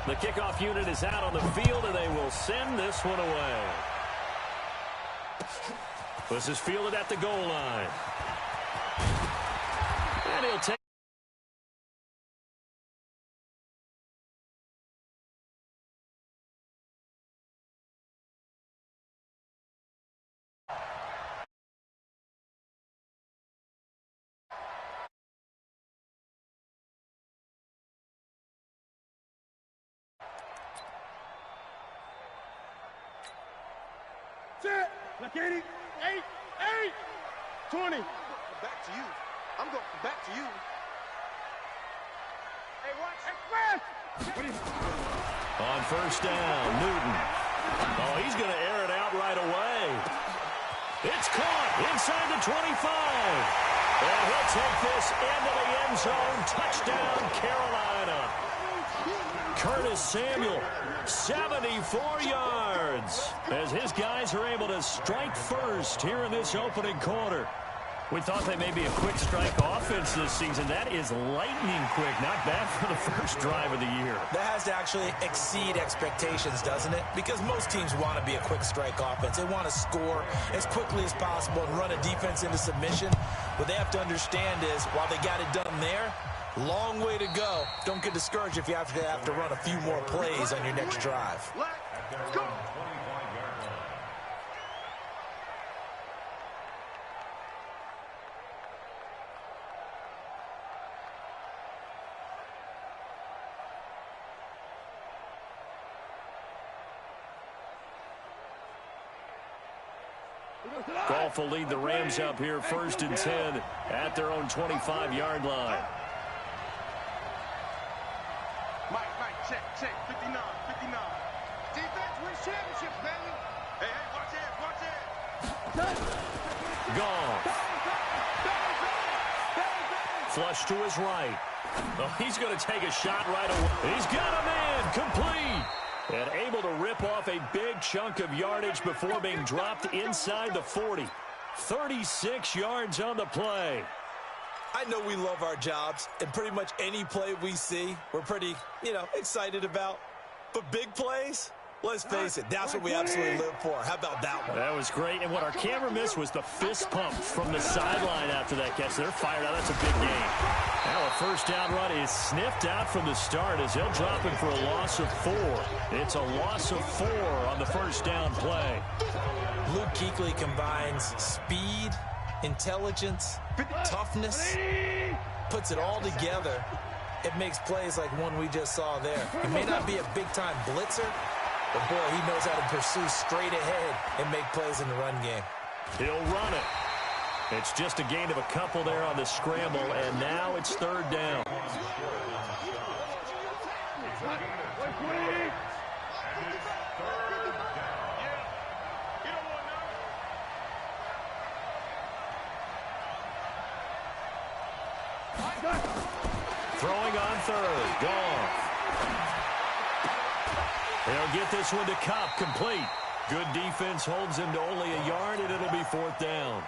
The kickoff unit is out on the field, and they will send this one away. This is fielded at the goal line. And he'll take. Look at it. 20. Back to you. I'm going back to you. Hey, watch. Express. On first down, Newton. Oh, he's going to air it out right away. It's caught inside the 25. And he'll take this into the end zone. Touchdown, Carolina. Curtis Samuel, 74 yards, as his guys are able to strike first here in this opening quarter. We thought they may be a quick strike offense this season. That is lightning quick. Not bad for the first drive of the year. That has to actually exceed expectations, doesn't it? Because most teams want to be a quick strike offense. They want to score as quickly as possible and run a defense into submission. What they have to understand is, while they got it done there, long way to go. Don't get discouraged if you have to run a few more plays on your next drive. Let's go. Goff will lead the Rams up here 1st and 10 at their own 25-yard line. Mike, check. 59. Defense wins championships, baby. Hey, watch it. Goff. Flush to his right. Oh, he's going to take a shot right away. He's got a man. Complete. And able to rip off a big chunk of yardage before being dropped inside the 40. 36 yards on the play. I know we love our jobs, and pretty much any play we see, we're pretty, excited about. But big plays, let's face it, that's what we absolutely live for. How about that one? That was great. And what our camera missed was the fist pump from the sideline after that catch. They're fired out. That's a big game. Now a first down run is sniffed out from the start as they'll drop him for a loss of 4. It's a loss of 4 on the first down play. Luke Kuechly combines speed, intelligence, toughness, puts it all together. It makes plays like one we just saw there. He may not be a big-time blitzer, but, boy, he knows how to pursue straight ahead and make plays in the run game. He'll run it. It's just a gain of a couple there on the scramble, and now it's 3rd down. Throwing on 3rd. Goff. They'll get this one to Kupp, complete. Good defense holds him to only a yard, and it'll be 4th down.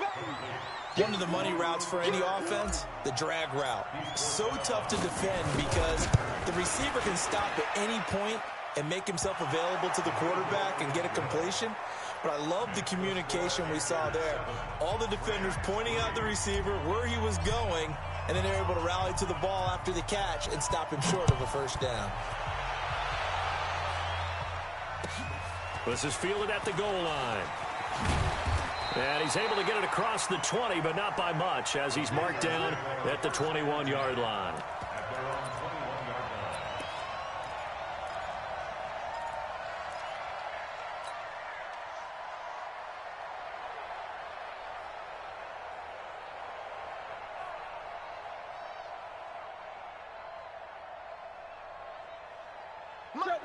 One of the money routes for any offense, the drag route. So tough to defend because the receiver can stop at any point and make himself available to the quarterback and get a completion. But I love the communication we saw there. All the defenders pointing out the receiver, where he was going, and then they're able to rally to the ball after the catch and stop him short of a first down. This is fielded at the goal line. And he's able to get it across the 20, but not by much, as he's marked down at the 21-yard line.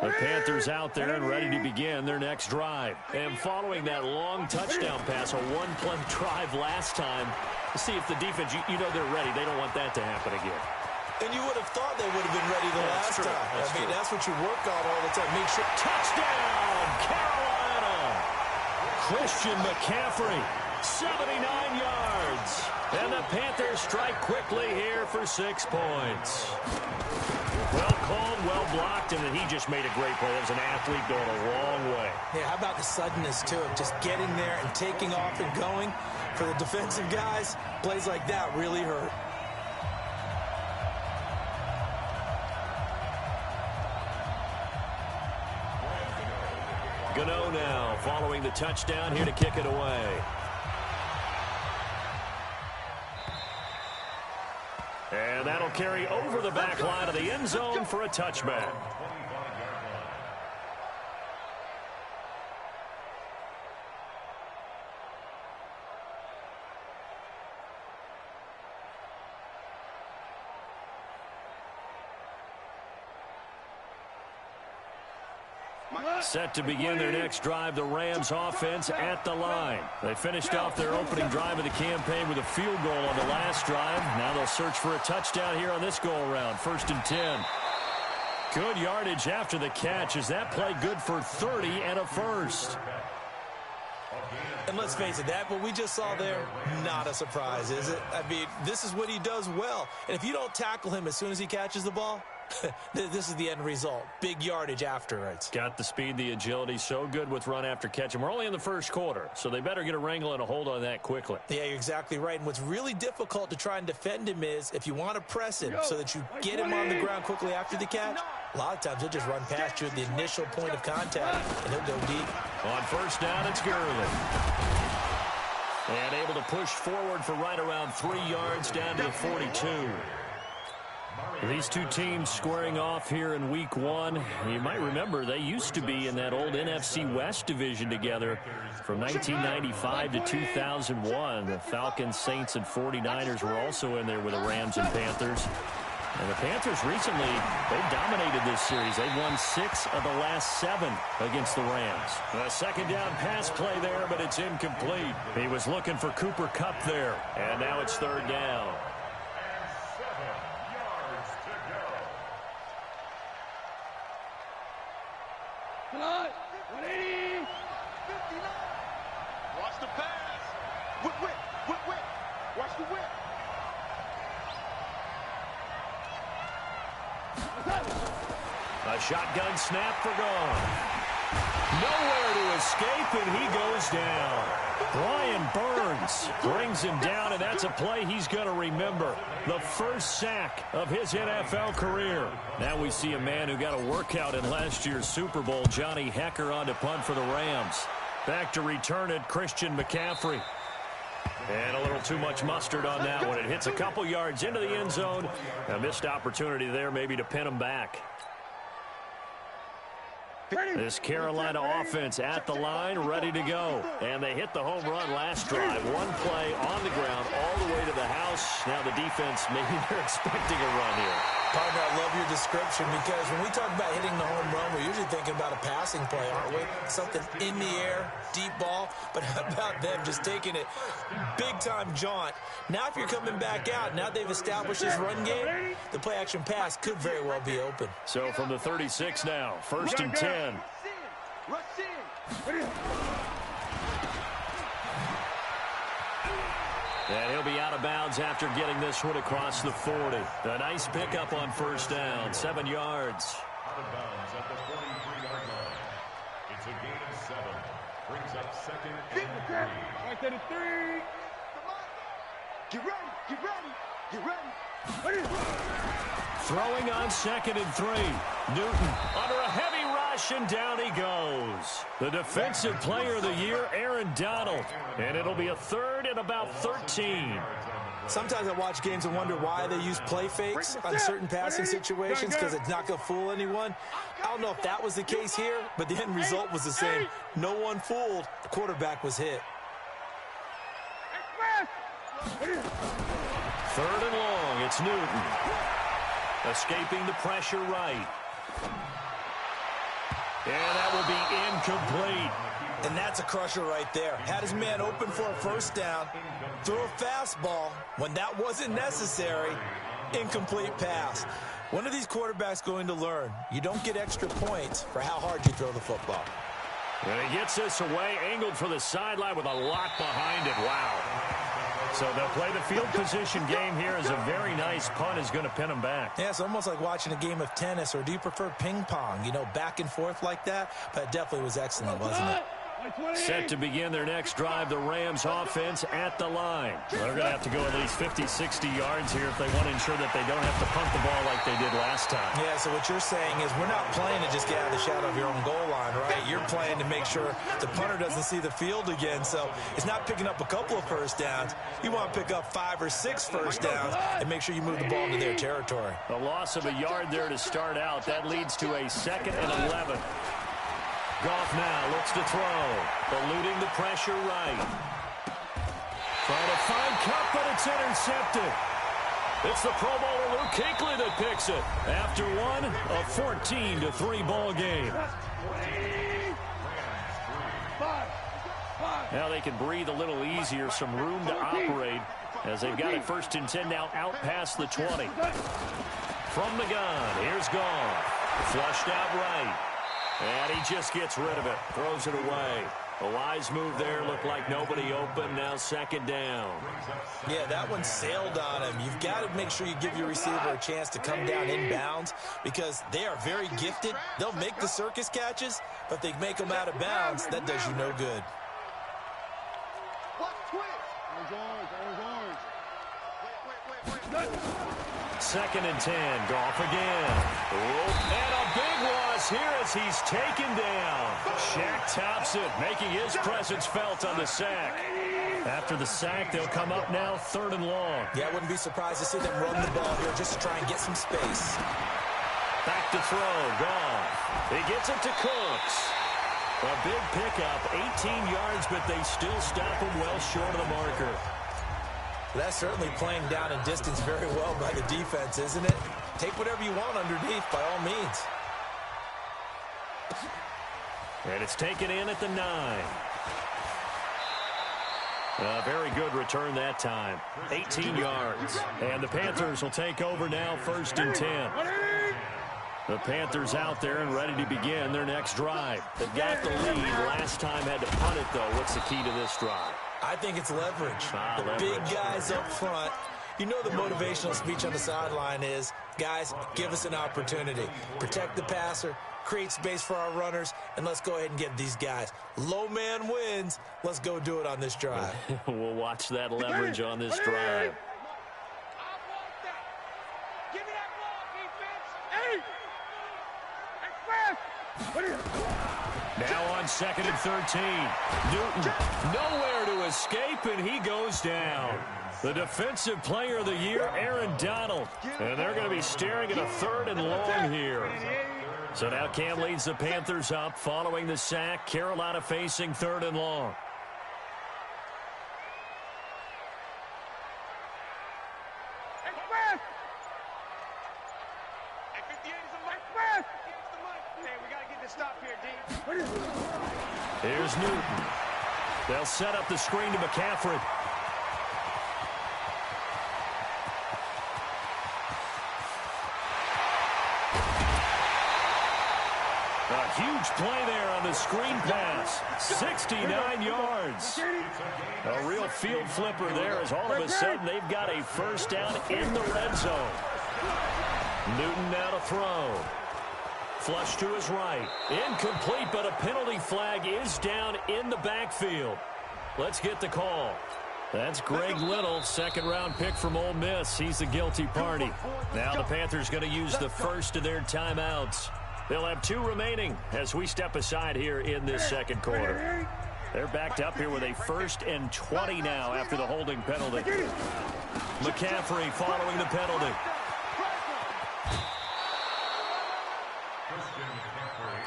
The Panthers out there and ready to begin their next drive. And following that long touchdown pass, a one-play drive last time, to see if the defense, you know they're ready. They don't want that to happen again. And you would have thought they would have been ready the last time. That's what you work on all the time. Make sure. Touchdown, Carolina! Christian McCaffrey 79 yards. And the Panthers strike quickly here for 6 points. Well called, well blocked, and then he just made a great play. That was an athlete going a long way. Yeah, how about the suddenness to it? Just getting there and taking off and going. For the defensive guys, plays like that really hurt. Gano now following the touchdown here to kick it away. And that'll carry over the back line of the end zone for a touchback. Set to begin their next drive, the Rams offense at the line. They finished off their opening drive of the campaign with a field goal on the last drive. Now they'll search for a touchdown here on this go-around. 1st and 10. Good yardage after the catch. Is that play good for 30 and a first? And let's face it, that what we just saw there, not a surprise, is it? I mean, this is what he does well. And if you don't tackle him as soon as he catches the ball, this is the end result. Big yardage afterwards. Got the speed, the agility, so good with run after catch. And we're only in the first quarter, so they better get a wrangle and a hold on that quickly. Yeah, you're exactly right. And what's really difficult to try and defend him is if you want to press him so that you get him on the ground quickly after the catch, a lot of times he'll just run past you at the initial point of contact, and he'll go deep. On 1st down, it's Gurley. And able to push forward for right around 3 yards down to the 42. These two teams squaring off here in week 1. You might remember they used to be in that old NFC West division together from 1995 to 2001. The Falcons, Saints, and 49ers were also in there with the Rams and Panthers. And the Panthers recently, they've dominated this series. They've won 6 of the last 7 against the Rams. A 2nd down pass play there, but it's incomplete. He was looking for Cooper Kupp there. And now it's 3rd down. Come on, 180. 59. Watch the pass. Whip. Watch the whip. A shotgun snap for gone. Nowhere to escape, and he goes down. Brian Burns brings him down, and that's a play he's going to remember. The first sack of his NFL career. Now we see a man who got a workout in last year's Super Bowl, Johnny Hekker, on to punt for the Rams. Back to return it, Christian McCaffrey. And a little too much mustard on that one. It hits a couple yards into the end zone. A missed opportunity there maybe to pin him back. This Carolina offense at the line, ready to go. And they hit the home run last drive. One play on the ground all the way to the house. Now the defense, maybe they're expecting a run here. Partner, I love your description because when we talk about hitting the home run, we're usually thinking about a passing play, aren't we? Something in the air, deep ball. But how about them just taking it big-time jaunt? Now if you're coming back out, now they've established this run game, the play-action pass could very well be open. So from the 36 now, 1st and 10. Rush in. And he'll be out of bounds after getting this one across the 40. A nice pickup on 1st down, 7 yards. Out of bounds at the 43-yard line. It's a gain of 7. Brings up 2nd and 3. Right to the 3. Get ready. Throwing on 2nd and 3. Newton under a heavy rush, and down he goes. The defensive player of the year, Aaron Donald. And it'll be a 3rd and about 13. Sometimes I watch games and wonder why they use play fakes on certain passing situations because it's not going to fool anyone. I don't know if that was the case here, but the end result was the same. No one fooled. The quarterback was hit. 3rd and long, it's Newton. Escaping the pressure right. And that will be incomplete. And that's a crusher right there. Had his man open for a 1st down, threw a fastball when that wasn't necessary, incomplete pass. When are these quarterbacks going to learn? You don't get extra points for how hard you throw the football. And he gets this away, angled for the sideline with a lot behind it. Wow. So they'll play the field position game here as a very nice punt is going to pin them back. Yeah, it's almost like watching a game of tennis, or do you prefer ping pong? You know, back and forth like that? But it definitely was excellent, wasn't it? Set to begin their next drive, the Rams offense at the line. They're going to have to go at least 50, 60 yards here if they want to ensure that they don't have to punt the ball like they did last time. Yeah, so what you're saying is we're not playing to just get out of the shadow of your own goal line, right? You're playing to make sure the punter doesn't see the field again. So it's not picking up a couple of first downs. You want to pick up 5 or 6 first downs and make sure you move the ball into their territory. A loss of a yard there to start out. That leads to a 2nd and 11. Goff now looks to throw. Eluding the pressure right. Trying to find Kupp, but it's intercepted. It's the Pro Bowler Luke Kuechly that picks it. After one, a 14-3 ball game. Now they can breathe a little easier, some room to operate as they've got it 1st and 10 now out past the 20. From the gun, here's Goff. Flushed out right. And he just gets rid of it, throws it away. A wise move there, looked like nobody open, now 2nd down. Yeah, that one sailed on him. You've got to make sure you give your receiver a chance to come down inbounds because they are very gifted. They'll make the circus catches, but they make them out of bounds. That does you no good. Second and 10, Goff again. And a big loss here as he's taken down. Shaq tops it, making his presence felt on the sack. After the sack, they'll come up now 3rd and long. Yeah, I wouldn't be surprised to see them run the ball here just to try and get some space. Back to throw, Goff. He gets it to Cooks. A big pickup, 18 yards, but they still stop him well short of the marker. That's certainly playing down in distance very well by the defense, isn't it? Take whatever you want underneath, by all means. And it's taken in at the 9. A very good return that time. 18 yards. And the Panthers will take over now, 1st and 10. The Panthers out there and ready to begin their next drive. They got the lead. Last time had to punt it, though. What's the key to this drive? I think it's leverage. The leverage. Big guys up front. You know the motivational speech on the sideline is, guys, give us an opportunity. Protect the passer, create space for our runners, and let's go ahead and get these guys. Low man wins. Let's go do it on this drive. We'll watch that leverage on this drive. Now on 2nd and 13. Newton nowhere to escape, and he goes down. The defensive player of the year, Aaron Donald. And they're going to be staring at a 3rd and long here. So now Cam leads the Panthers up following the sack. Carolina facing 3rd and long. Here's Newton. They'll set up the screen to McCaffrey. A huge play there on the screen pass. 69 yards. A real field flipper there as all of a sudden they've got a 1st down in the red zone. Newton now to throw. Flush to his right. Incomplete, but a penalty flag is down in the backfield. Let's get the call. That's Greg Little, 2nd-round pick from Ole Miss. He's the guilty party. Now the Panthers going to use the first of their timeouts. They'll have 2 remaining as we step aside here in this 2nd quarter. They're backed up here with a 1st and 20 now after the holding penalty. McCaffrey following the penalty.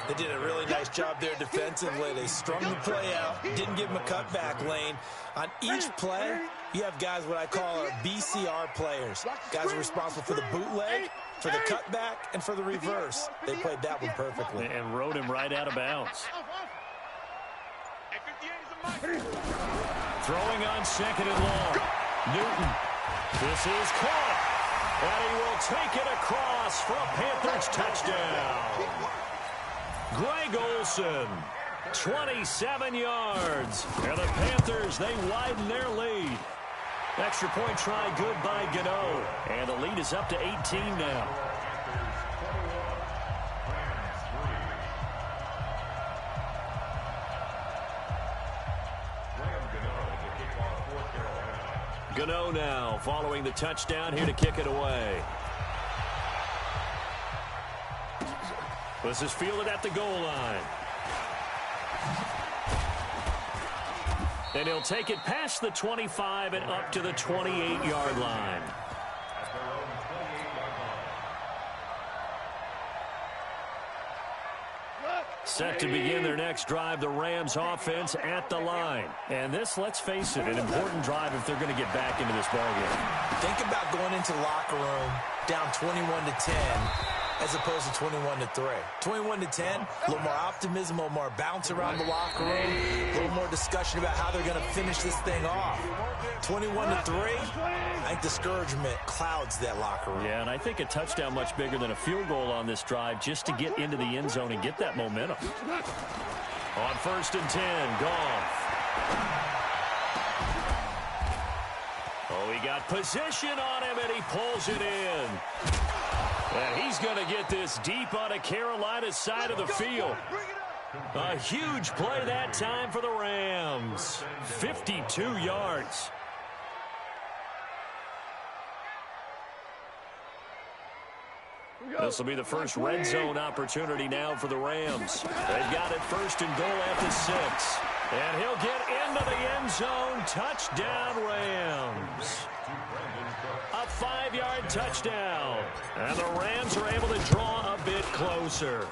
They did a really nice job there defensively. They strung the play out, didn't give him a cutback lane. On each play, you have guys what I call our BCR players. Guys are responsible for the bootleg, for the cutback, and for the reverse. They played that one perfectly. And rode him right out of bounds. Throwing on 2nd and long. Newton. This is caught. And he will take it across for a Panthers touchdown. Greg Olsen. 27 yards. And the Panthers, they widen their lead. Extra point try good by Gano. And the lead is up to 18 now. Gano now following the touchdown here to kick it away. This is fielded at the goal line. And he'll take it past the 25 and up to the 28-yard line. Set to begin their next drive, the Rams offense at the line. And this, let's face it, an important drive if they're going to get back into this ballgame. Think about going into the locker room down 21-10 as opposed to 21-3. 21-10, a little more optimism, a little more bounce around the locker room, a little more discussion about how they're going to finish this thing off. 21-3, I think discouragement clouds that locker room. Yeah, and I think a touchdown much bigger than a field goal on this drive just to get into the end zone and get that momentum. On 1st and 10, Goff. Oh, he got position on him, and he pulls it in. And he's going to get this deep on a Carolina side of the field. A huge play that time for the Rams. 52 yards. This will be the first red zone opportunity now for the Rams. They've got it 1st and goal at the 6. And he'll get into the end zone. Touchdown, Rams. A 5-yard touchdown. And the Rams are able to draw a bit closer.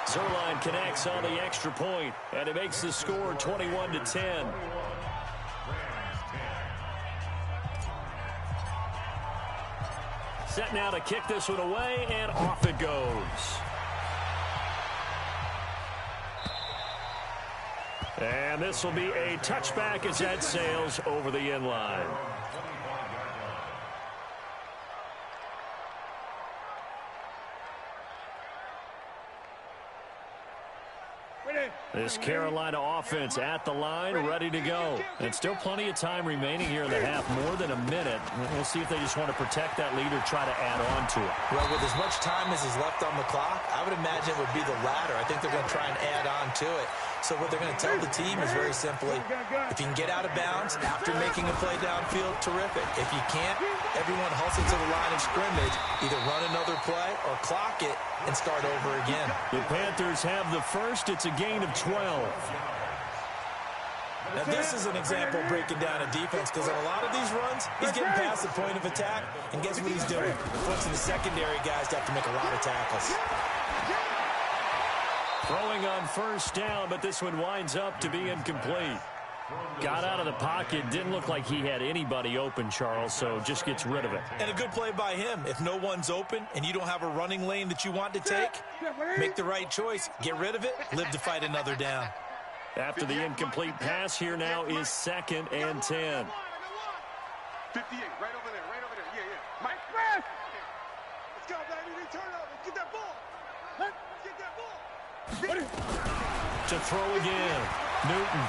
Zuerlein connects on the extra point, and it makes the score 21-10. Set now to kick this one away, and off it goes. And this will be a touchback as that sails over the end line. This Carolina offense at the line, ready to go. And still plenty of time remaining here in the half, more than a minute. We'll see if they just want to protect that lead or try to add on to it. Well, with as much time as is left on the clock, I would imagine it would be the latter. I think they're going to try and add on to it. So what they're going to tell the team is very simply, if you can get out of bounds after making a play downfield, terrific. If you can't, everyone hustle to the line of scrimmage, either run another play or clock it and start over again. The Panthers have the first. It's a gain of 12. Now, this is an example of breaking down a defense, because on a lot of these runs, he's getting past the point of attack, and guess what he's doing? Forcing the secondary guys to have to make a lot of tackles. Throwing on 1st down, but this one winds up to be incomplete. Got out of the pocket. Didn't look like he had anybody open, Charles, so just gets rid of it. And a good play by him. If no one's open and you don't have a running lane that you want to take, make the right choice. Get rid of it. Live to fight another down. After the incomplete pass, here now is 2nd and 10. 58, right over there, yeah. Mike, let's go, baby, turn it over, get that ball. Let's get that ball. To throw again, Newton.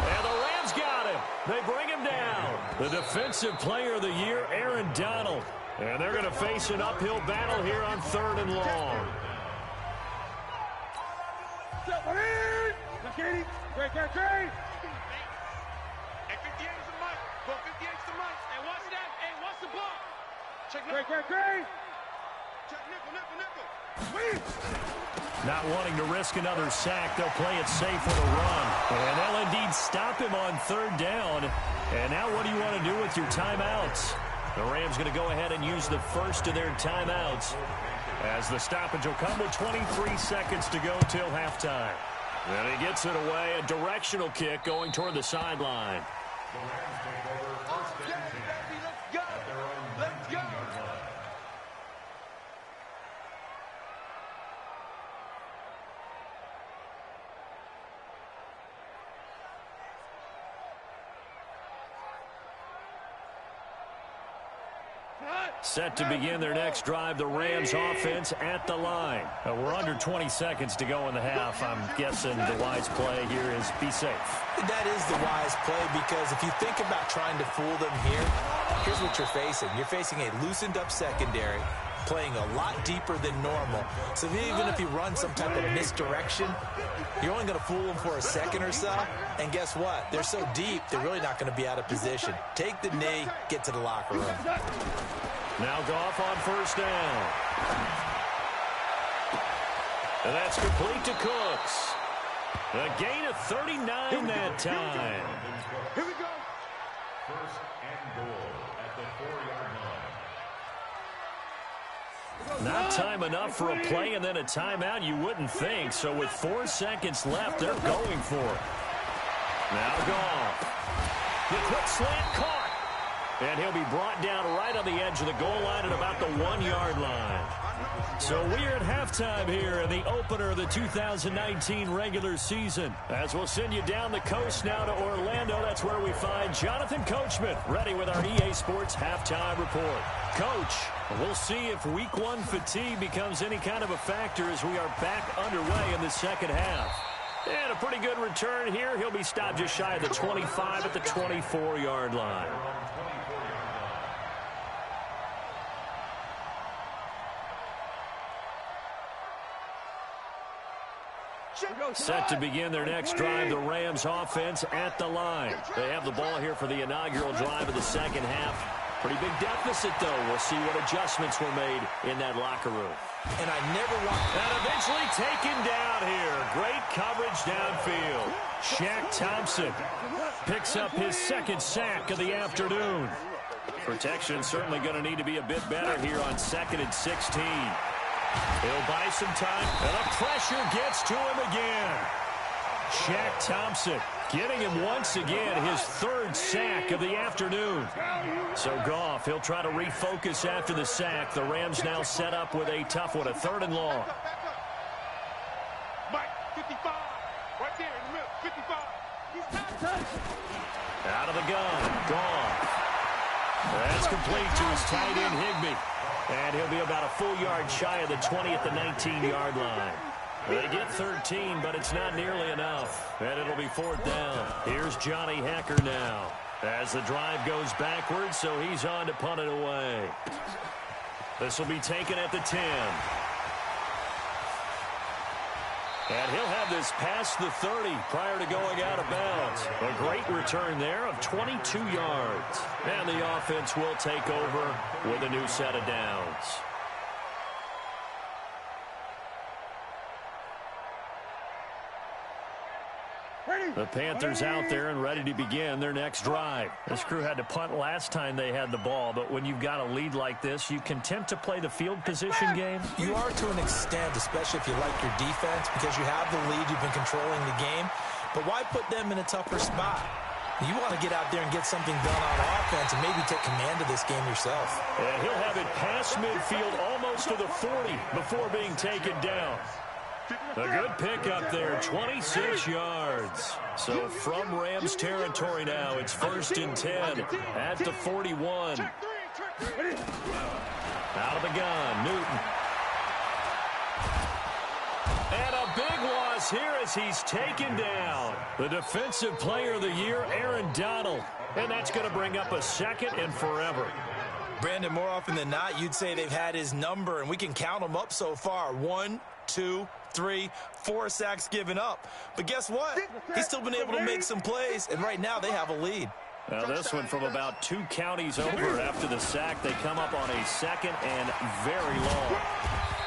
And the Rams got him. They bring him down. The Defensive Player of the Year, Aaron Donald. And they're going to face an uphill battle here on 3rd and long. Great. Hey, 58 is the mic. Well, 58 is the mic. Hey, watch that. Hey, watch the ball. Check nickel. Great. Check nickel. Not wanting to risk another sack, they'll play it safe with a run. And they'll indeed stop him on 3rd down. And now what do you want to do with your timeouts? The Rams going to go ahead and use the first of their timeouts, as the stoppage will come with 23 seconds to go till halftime. And he gets it away, a directional kick going toward the sideline. The Rams take over 1st and 10. Let's go. Set to begin their next drive, the Rams offense at the line. We're under 20 seconds to go in the half. I'm guessing the wise play here is be safe. That is the wise play, because if you think about trying to fool them here, here's what you're facing. You're facing a loosened up secondary, playing a lot deeper than normal. So even if you run some type of misdirection, you're only going to fool them for a second or so. And guess what? They're so deep, they're really not going to be out of position. Take the knee, get to the locker room. Now Goff on first down. And that's complete to Cooks. A gain of 39 that time. Here we go. First and goal at the 4-yard line. Not time enough for a play and then a timeout, you wouldn't think. So with 4 seconds left, they're going for it. Now Goff. The quick slant caught. And he'll be brought down right on the edge of the goal line at about the 1-yard line. So we're at halftime here in the opener of the 2019 regular season. As we'll send you down the coast now to Orlando, that's where we find Jonathan Coachman ready with our EA Sports Halftime Report. Coach, we'll see if Week 1 fatigue becomes any kind of a factor as we are back underway in the second half. And a pretty good return here. He'll be stopped just shy of the 25 at the 24-yard line. Set to begin their next drive, the Rams offense at the line. They have the ball here for the inaugural drive of the second half. Pretty big deficit, though. We'll see what adjustments were made in that locker room. And I never want... And eventually taken down here. Great coverage downfield. Shaq Thompson picks up his second sack of the afternoon. Protection certainly going to need to be a bit better here on 2nd and 16. He'll buy some time, and the pressure gets to him again. Shaq Thompson getting him once again, his 3rd sack of the afternoon. So Goff, he'll try to refocus after the sack. The Rams now set up with a tough one, a 3rd and long. Mike, 55. Right there in the middle, 55. Out of the gun, Goff. That's complete to his tight end, Higbee. And he'll be about a full yard shy of the 20 at the 19-yard line. They get 13, but it's not nearly enough. And it'll be 4th down. Here's Johnny Hekker now. As the drive goes backwards, so he's on to punt it away. This will be taken at the 10. And he'll have this past the 30 prior to going out of bounds. A great return there of 22 yards. And the offense will take over with a new set of downs. The Panthers out there and ready to begin their next drive. This crew had to punt last time they had the ball, but when you've got a lead like this, you can tend to play the field position game. You are to an extent, especially if you like your defense, because you have the lead, you've been controlling the game. But why put them in a tougher spot? You want to get out there and get something done on offense and maybe take command of this game yourself. And he'll have it past midfield almost to the 40 before being taken down. A good pickup there, 26 yards. So from Rams territory now, it's 1st and 10 at the 41. Out of the gun, Newton. And a big loss here as he's taken down. The defensive player of the year, Aaron Donald. And that's going to bring up a 2nd and forever. Brandon, more often than not, you'd say they've had his number, and we can count them up so far. 1, 2, 3, 4 sacks given up. But guess what? He's still been able to make some plays, and right now they have a lead. Now this one from about 2 counties over after the sack. They come up on a 2nd and very long.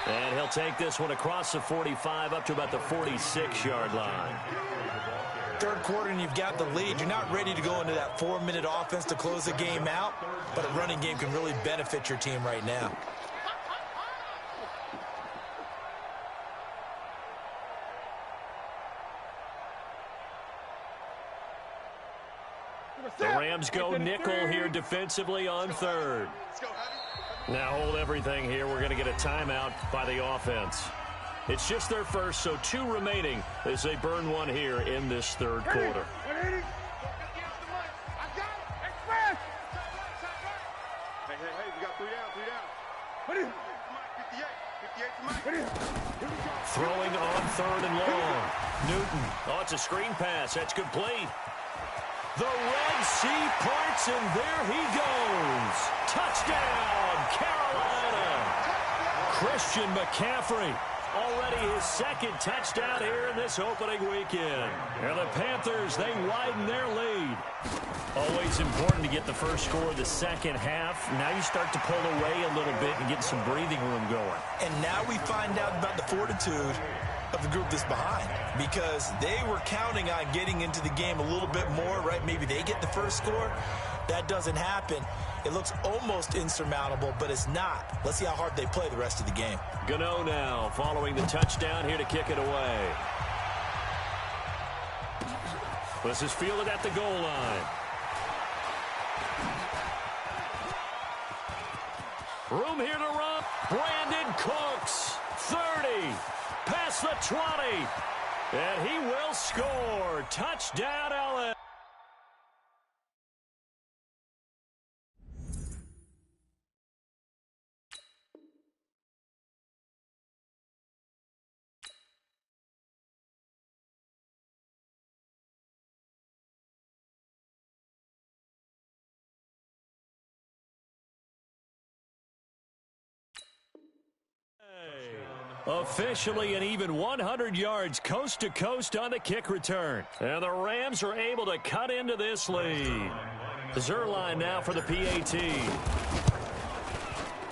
And he'll take this one across the 45 up to about the 46-yard line. 3rd quarter and you've got the lead. You're not ready to go into that 4-minute offense to close the game out, but a running game can really benefit your team right now. The Rams go nickel here defensively on 3rd. Now hold everything here. We're going to get a timeout by the offense. It's just their first, so 2 remaining as they burn one here in this 3rd quarter. hey, we got 3 down. 58 to Mike. Throwing on 3rd and long. Newton. Oh, it's a screen pass. That's complete. The Red Sea parts, and there he goes. Touchdown, Carolina. Christian McCaffrey. Already his 2nd touchdown here in this opening weekend. And the Panthers, they widen their lead. Always important to get the first score of the second half. Now you start to pull away a little bit and get some breathing room going. And now we find out about the fortitude of the group that's behind, because they were counting on getting into the game a little bit more, right? Maybe they get the first score. That doesn't happen. It looks almost insurmountable, but it's not. Let's see how hard they play the rest of the game. Gano now following the touchdown here to kick it away. This is fielded at the goal line. Room here to run. Brandon Cooks, 30, past the 20, and he will score. Touchdown, LA. Officially an even 100 yards coast to coast on the kick return. And the Rams are able to cut into this lead. Zuerlein now for the PAT.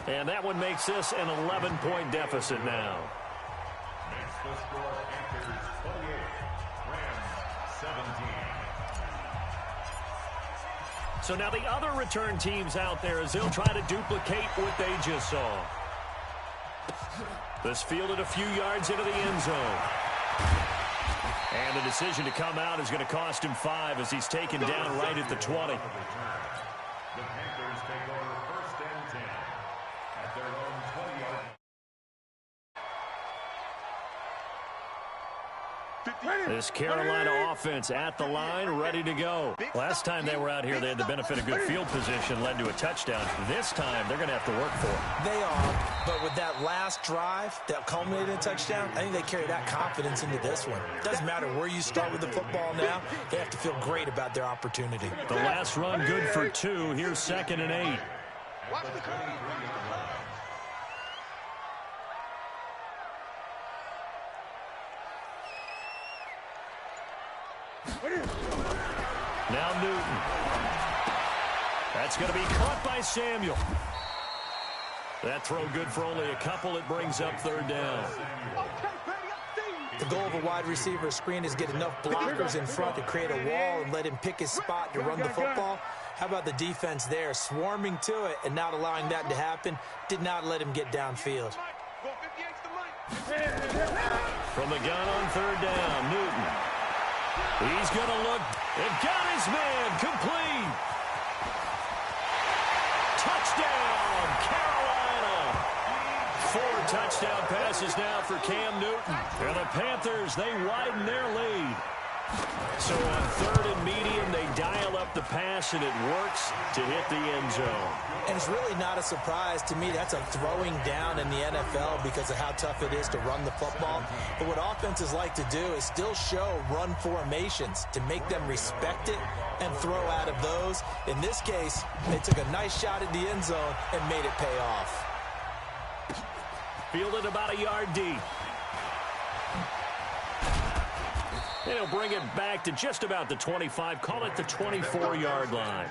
And that one makes this an 11-point deficit now. Makes the score Panthers 28, Rams 17. So now the other return teams out there as they'll try to duplicate what they just saw. This fielded a few yards into the end zone. And the decision to come out is going to cost him 5 as he's taken down right at the 20. The Panthers take over 1st and 10 at their own 20-yard line. This Carolina offense at the line, ready to go. Last time they were out here, they had the benefit of good field position, led to a touchdown. This time, they're going to have to work for it. They are, but with that last drive that culminated in a touchdown, I think they carry that confidence into this one. It doesn't matter where you start with the football now. They have to feel great about their opportunity. The last run good for 2. Here's 2nd and 8. Now Newton. That's going to be caught by Samuel. That throw good for only a couple. It brings up 3rd down. The goal of a wide receiver screen is get enough blockers in front to create a wall and let him pick his spot to run the football. How about the defense there, swarming to it and not allowing that to happen? Did not let him get downfield. From the gun on 3rd down, Newton. He's going to look and got his man complete. Touchdown, Carolina. 4 touchdown passes now for Cam Newton. And the Panthers, they widen their lead. So on 3rd and medium, they dial up the pass, and it works to hit the end zone. And it's really not a surprise to me. That's a throwing down in the NFL because of how tough it is to run the football. But what offenses like to do is still show run formations to make them respect it and throw out of those. In this case, they took a nice shot at the end zone and made it pay off. Fielded about a yard deep. They'll bring it back to just about the 25. Call it the 24-yard line.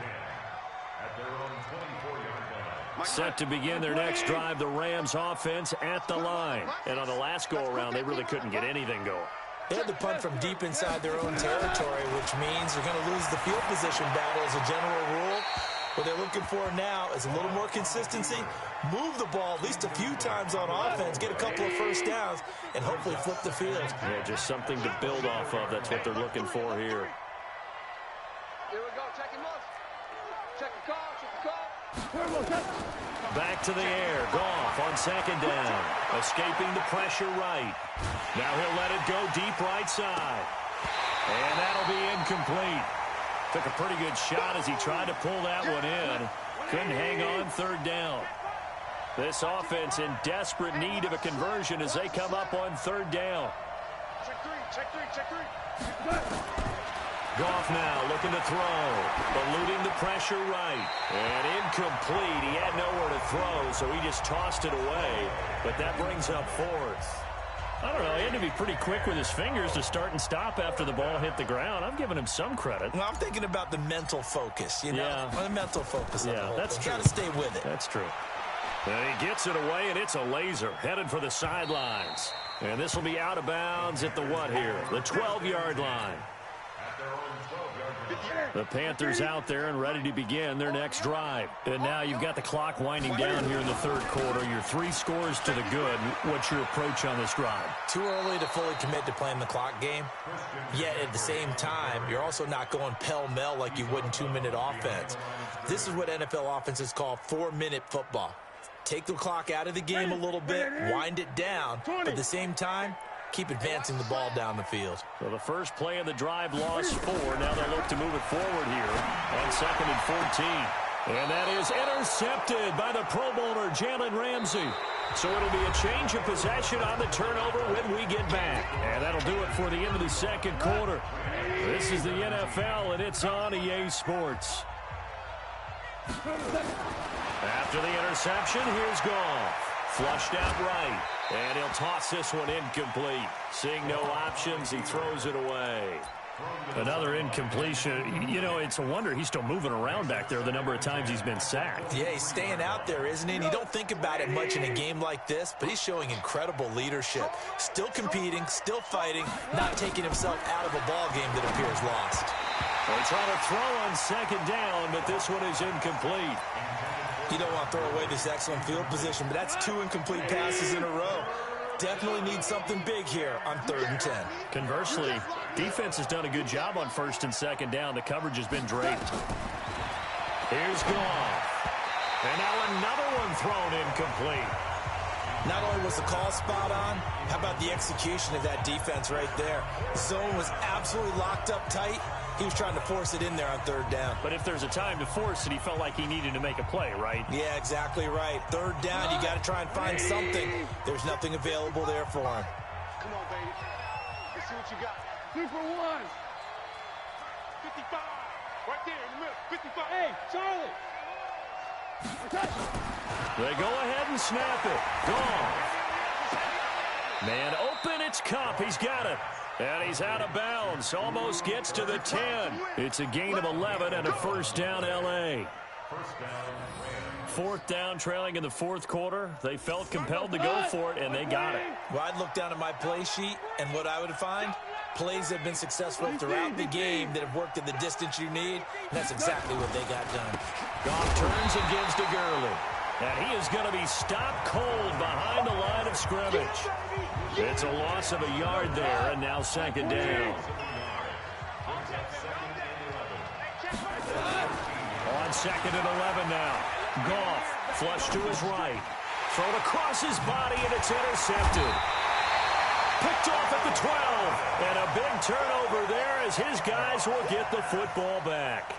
Set to begin their next drive, the Rams offense at the line. And on the last go-around, they really couldn't get anything going. They had to punt from deep inside their own territory, which means they're going to lose the field position battle as a general rule. What they're looking for now is a little more consistency, move the ball at least a few times on offense, get a couple of first downs, and hopefully flip the field. Yeah, just something to build off of. That's what they're looking for here. Here we go. Check him up. Check the call. Check the call. Back to the air. Goff on 2nd down. Escaping the pressure right. Now he'll let it go deep right side. And that'll be incomplete. Took a pretty good shot as he tried to pull that one in. Couldn't hang on third down. This offense in desperate need of a conversion as they come up on third down. Check three. Goff now looking to throw. Eluding the pressure right. And incomplete. He had nowhere to throw, so he just tossed it away. But that brings up fourth. I don't know. He had to be pretty quick with his fingers to start and stop after the ball hit the ground. I'm giving him some credit. Well, I'm thinking about the mental focus, you know? Yeah. The mental focus. Yeah, that's true. Got to stay with it. That's true. And he gets it away, and it's a laser headed for the sidelines. And this will be out of bounds at the what here? The 12-yard line. The Panthers out there and ready to begin their next drive. And now you've got the clock winding down here in the third quarter. You're 3 scores to the good. What's your approach on this drive? Too early to fully commit to playing the clock game. Yet at the same time, you're also not going pell-mell like you would in 2-minute offense. This is what NFL offenses call 4-minute football. Take the clock out of the game a little bit, wind it down, but at the same time, keep advancing the ball down the field. So the first play of the drive lost 4. Now they look to move it forward here on 2nd and 14. And that is intercepted by the Pro Bowler, Jalen Ramsey. So it'll be a change of possession on the turnover when we get back. And that'll do it for the end of the second quarter. This is the NFL, and it's on EA Sports. After the interception, here's Goff. Flushed out right. And he'll toss this one incomplete. Seeing no options, he throws it away. Another incompletion. You know, it's a wonder he's still moving around back there the number of times he's been sacked. Yeah, he's staying out there, isn't he? And you don't think about it much in a game like this, but he's showing incredible leadership. Still competing, still fighting, not taking himself out of a ball game that appears lost. They try to throw on 2nd down, but this one is incomplete. You don't want to throw away this excellent field position, but that's 2 incomplete passes in a row. Definitely need something big here on 3rd and 10. Conversely, defense has done a good job on 1st and 2nd down. The coverage has been draped. Here's Goff. And now another one thrown incomplete. Not only was the call spot on, how about the execution of that defense right there? Zone was absolutely locked up tight. He was trying to force it in there on 3rd down. But if there's a time to force it, he felt like he needed to make a play, right? Yeah, exactly right. 3rd down, you got to try and find something. There's nothing available there for him. Come on, baby. Let's see what you got. 2 for 1. 55. Right there in the middle. 55. Hey, Charlie. They go ahead and snap it. Gone. Man open, it's Kupp. He's got it. And he's out of bounds. Almost gets to the 10. It's a gain of 11 and a 1st down, L.A. 4th down, trailing in the 4th quarter. They felt compelled to go for it, and they got it. Well, I'd look down at my play sheet, and what I would find, plays have been successful throughout the game that have worked at the distance you need, and that's exactly what they got done. Goff turns and gives to Gurley. And he is going to be stopped cold behind the line of scrimmage. It's a loss of a yard there, and now 2nd down. On 2nd and 11 now. Goff, flush to his right. Thrown across his body, and it's intercepted. Picked off at the 12. And a big turnover there as his guys will get the football back.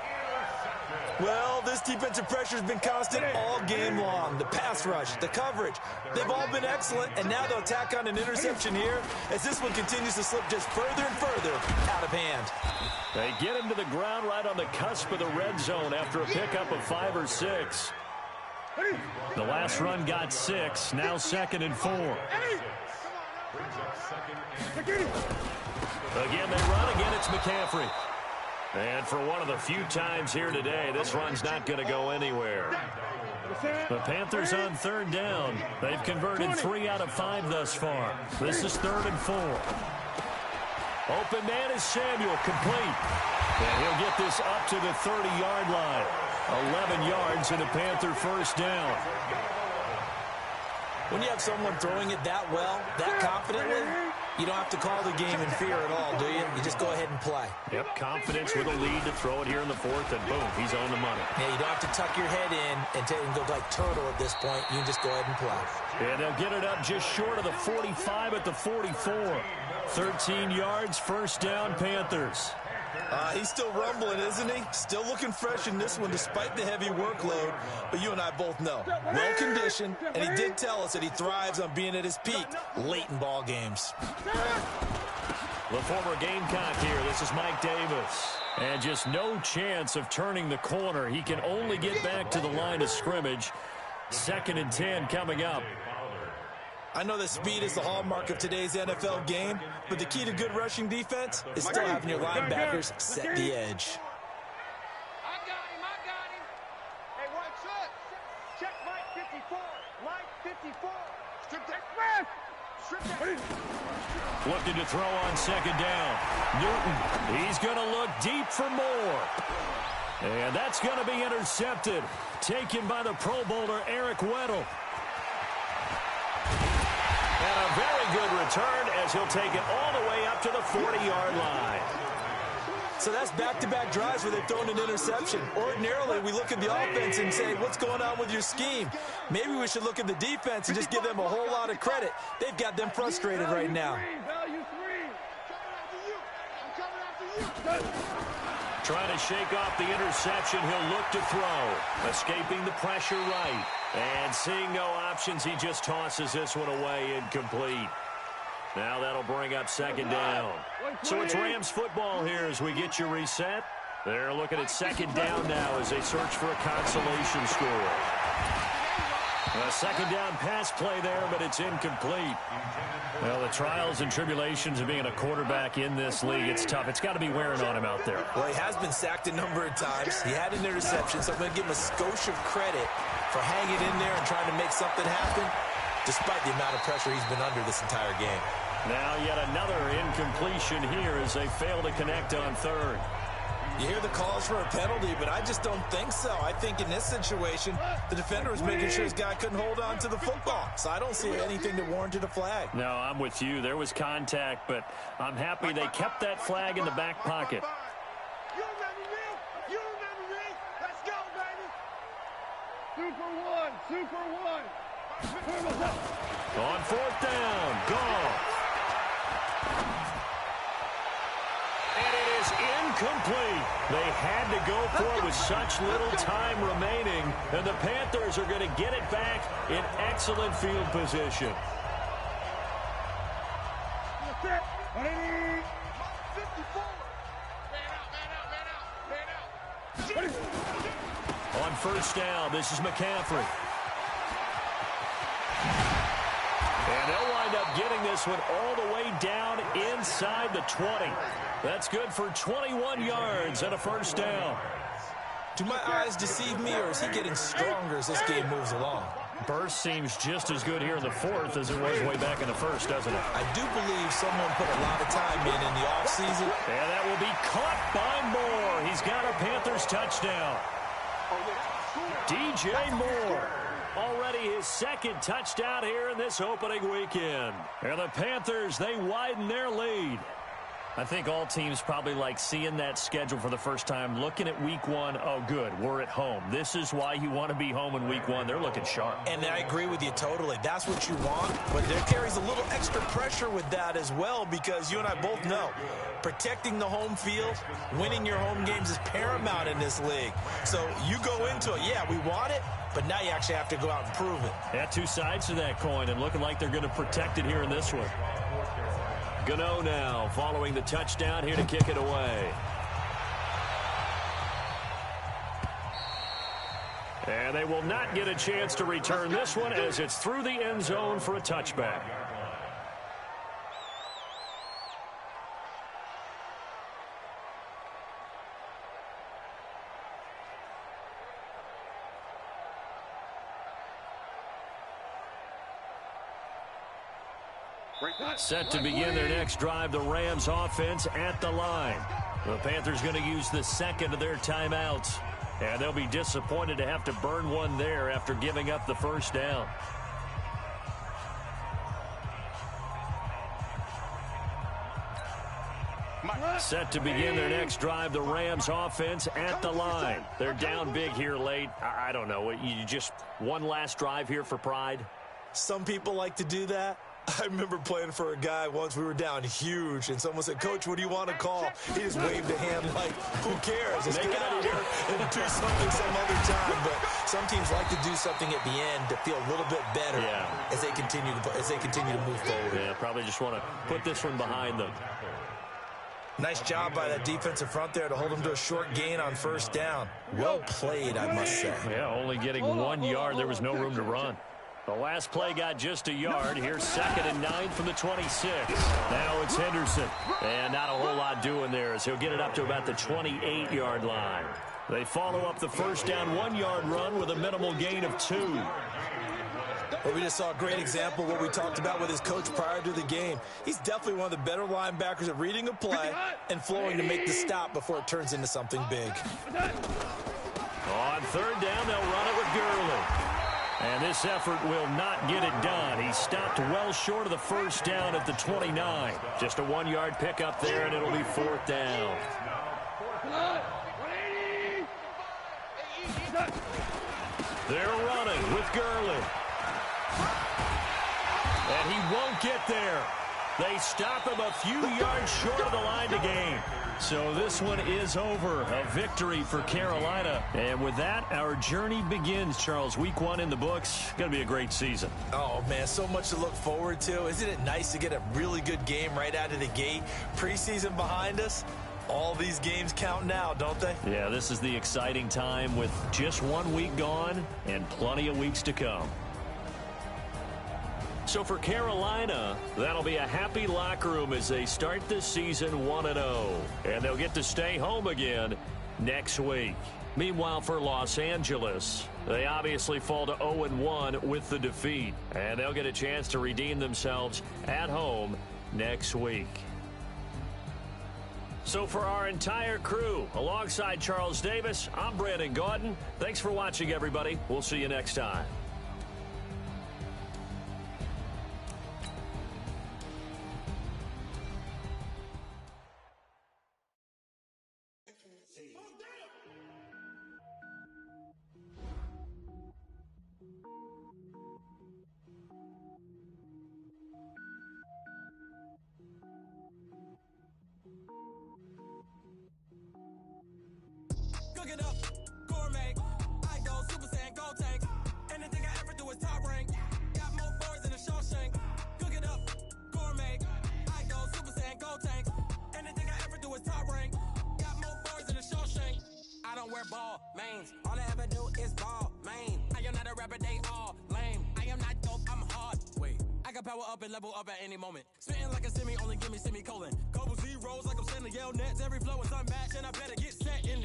Well, this defensive pressure has been constant all game long. The pass rush, the coverage, they've all been excellent, and now they'll tack on an interception here as this one continues to slip just further and further out of hand. They get him to the ground right on the cusp of the red zone after a pickup of 5 or 6. The last run got 6, now 2nd and 4. Again, they run. Again, it's McCaffrey. And for one of the few times here today, this run's not going to go anywhere. The Panthers on 3rd down. They've converted 3 out of 5 thus far. This is 3rd and 4. Open man is Samuel, complete. And he'll get this up to the 30-yard line. 11 yards and a Panther 1st down. When you have someone throwing it that well, that confidently, you don't have to call the game in fear at all, do you? You just go ahead and play. Yep, confidence with a lead to throw it here in the 4th, and boom, he's on the money. Yeah, you don't have to tuck your head in and go like turtle at this point. You can just go ahead and play. And they'll get it up just short of the 45 at the 44. 13 yards, 1st down, Panthers. He's still rumbling, isn't he? Still looking fresh in this one despite the heavy workload. But you and I both know, well-conditioned, and he did tell us that he thrives on being at his peak late in ball games. The former Gamecock here. This is Mike Davis. And just no chance of turning the corner. He can only get back to the line of scrimmage. 2nd and 10 coming up. I know that speed is the hallmark of today's NFL game, but the key to good rushing defense is still having your linebackers set the edge. I got him. Hey, White, shut. Check Mike 54. Mike 54. Strip that. Strip that. Looking to throw on 2nd down. Newton, he's going to look deep for more. And that's going to be intercepted. Taken by the Pro Bowler, Eric Weddle. And a very good return as he'll take it all the way up to the 40-yard line. So that's back-to-back drives where they've thrown an interception. Ordinarily, we look at the offense and say, what's going on with your scheme? Maybe we should look at the defense and just give them a whole lot of credit. They've got them frustrated right now. Trying to shake off the interception. He'll look to throw. Escaping the pressure right. And seeing no options, he just tosses this one away, incomplete. Now that'll bring up 2nd down. So it's Rams football here as we get you reset. They're looking at 2nd down now as they search for a consolation score. A 2nd down pass play there, but it's incomplete. Well, the trials and tribulations of being a quarterback in this league, it's tough. It's got to be wearing on him out there. Well, he has been sacked a number of times. He had an interception, so I'm going to give him a skosh of credit for hanging in there and trying to make something happen, despite the amount of pressure he's been under this entire game. Now yet another incompletion here as they fail to connect on 3rd. You hear the calls for a penalty, but I just don't think so. I think in this situation, the defender was making sure his guy couldn't hold on to the football. So I don't see anything that warranted a flag. No, I'm with you. There was contact, but I'm happy they kept that flag in the back pocket. You remember me? You remember me? Let's go, baby. Super one. On 4th down, Goff. And it is incomplete. They had to go for it with such little time remaining, and the Panthers are going to get it back in excellent field position. On 1st down, this is McCaffrey. And they'll wind up getting this one all the way down inside the 20. That's good for 21 yards and a 1st down. Do my eyes deceive me, or is he getting stronger as this game moves along? Burst seems just as good here in the 4th as it was way back in the 1st, doesn't it? I do believe someone put a lot of time in the offseason. And that will be caught by Moore. He's got a Panthers touchdown. DJ Moore. Already his 2nd touchdown here in this opening weekend. And the Panthers, they widen their lead. I think all teams probably like seeing that schedule for the first time, looking at week 1. Oh, good, we're at home. This is why you want to be home in week 1. They're looking sharp. And I agree with you totally. That's what you want, but there carries a little extra pressure with that as well, because you and I both know protecting the home field, winning your home games is paramount in this league. So you go into it, yeah, we want it, but now you actually have to go out and prove it. Yeah, 2 sides to that coin, and looking like they're going to protect it here in this one. Gano now following the touchdown here to kick it away. And they will not get a chance to return this one as it's through the end zone for a touchback. Set to begin their next drive, the Rams offense at the line. The Panthers going to use the 2nd of their timeouts. And they'll be disappointed to have to burn one there after giving up the 1st down. Set to begin their next drive, the Rams offense at the line. They're down big here late. I don't know. You just one last drive here for pride? Some people like to do that. I remember playing for a guy once. We were down huge, and someone said, "Coach, what do you want to call?" He just waved a hand like, "Who cares? Let's get out of here and do something some other time." But some teams like to do something at the end to feel a little bit better as they continue to move forward. Yeah, probably just want to put this one behind them. Nice job by that defensive front there to hold them to a short gain on first down. Well played, I must say. Yeah, only getting 1 yard. There was no room to run. The last play got just a yard. Here's 2nd and 9 from the 26. Now it's Henderson. And not a whole lot doing there as he'll get it up to about the 28-yard line. They follow up the first down 1-yard run with a minimal gain of 2. Well, we just saw a great example of what we talked about with his coach prior to the game. He's definitely one of the better linebackers at reading a play and flowing to make the stop before it turns into something big. On 3rd down, they'll run it with Gurley. And this effort will not get it done. He stopped well short of the first down at the 29. Just a 1-yard pickup there, and it'll be 4th down. They're running with Gurley. And he won't get there. They stop him a few yards short of the line to gain. So this one is over. A victory for Carolina. And with that, our journey begins, Charles. Week 1 in the books. Going to be a great season. Oh, man, so much to look forward to. Isn't it nice to get a really good game right out of the gate? Preseason behind us. All these games count now, don't they? Yeah, this is the exciting time with just 1 week gone and plenty of weeks to come. So for Carolina, that'll be a happy locker room as they start this season 1-0. And they'll get to stay home again next week. Meanwhile, for Los Angeles, they obviously fall to 0-1 with the defeat. And they'll get a chance to redeem themselves at home next week. So for our entire crew, alongside Charles Davis, I'm Brandon Gaudin. Thanks for watching, everybody. We'll see you next time. Cook it up, gourmet. I go Super Saiyan, go tank. Anything I ever do is top rank. Got more boards than a Shawshank. Cook it up, gourmet. I go Super Saiyan, go tank. Anything I ever do is top rank. Got more boards than a Shawshank. I don't wear ball mains. All I ever do is ball main. I am not a rapper, they all lame. I am not dope, I'm hard. Wait, I got power up and level up at any moment. Spitting like a semi, only give me semicolon. Couple zeros like I'm sending yell nets. Every flow is unmatched and I better get set in.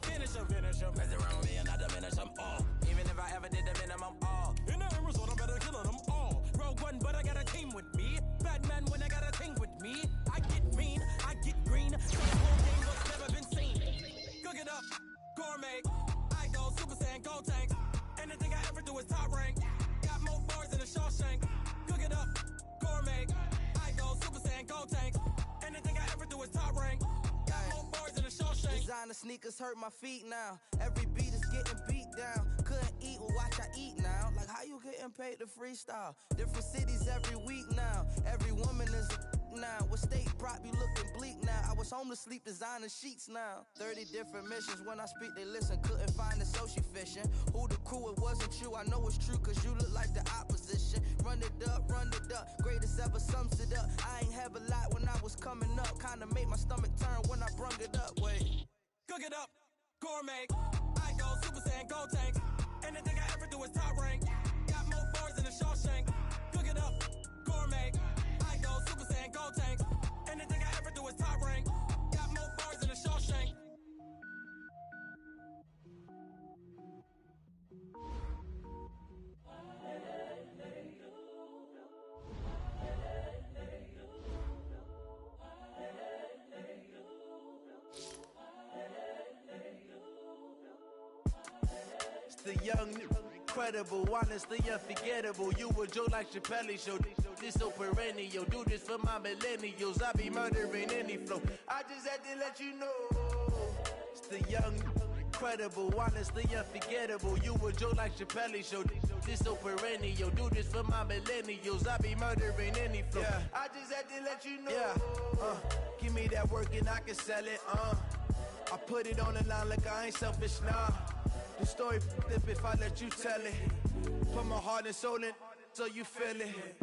Finish him, mess around with me and I diminish them all. Even if I ever did the minimum all. In the end result, I'm better killing them all. Rogue One, but I got a team with me. Batman when I got a team with me. I get mean, I get green. So the whole game looks never been seen. Cook it up, gourmet. I go Super Saiyan, go tank. Anything I ever do is top rank. Got more bars than a Shawshank. Cook it up, gourmet. I go Super Saiyan, go tank. Anything I ever do is top rank. Designer sneakers hurt my feet now. Every beat is getting beat down. Couldn't eat, well watch I eat now. Like how you getting paid to freestyle? Different cities every week now. Every woman is a now. What state prop you looking bleak now? I was homeless, sleep designer sheets now. 30 different missions. When I speak they listen. Couldn't find the social fishing. Who the crew, it wasn't you. I know it's true cause you look like the opposition. Run it up, greatest ever sums it up. I ain't have a lot when I was coming up. Kinda made my stomach turn when I brung it up. Wait. Cook it up, gourmet. I go Super Saiyan, go tank. Anything I ever do is top rank. Got more bars than a Shawshank. Cook it up, gourmet. I go Super Saiyan, go tank. Anything I ever do is top rank. Got more bars than a Shawshank. The young, incredible, honestly unforgettable. You a Joe like Chappelle show. This so perennial. Do this for my millennials. I be murdering any flow. I just had to let you know. It's the young, incredible, honestly unforgettable. You a joke like Chappelle show. This so perennial. Do this for my millennials. I be murdering any flow. Yeah. I just had to let you know. Yeah. Give me that work and I can sell it. I put it on the line like I ain't selfish, nah. The story flip if I let you tell it. Put my heart and soul in so you feel it.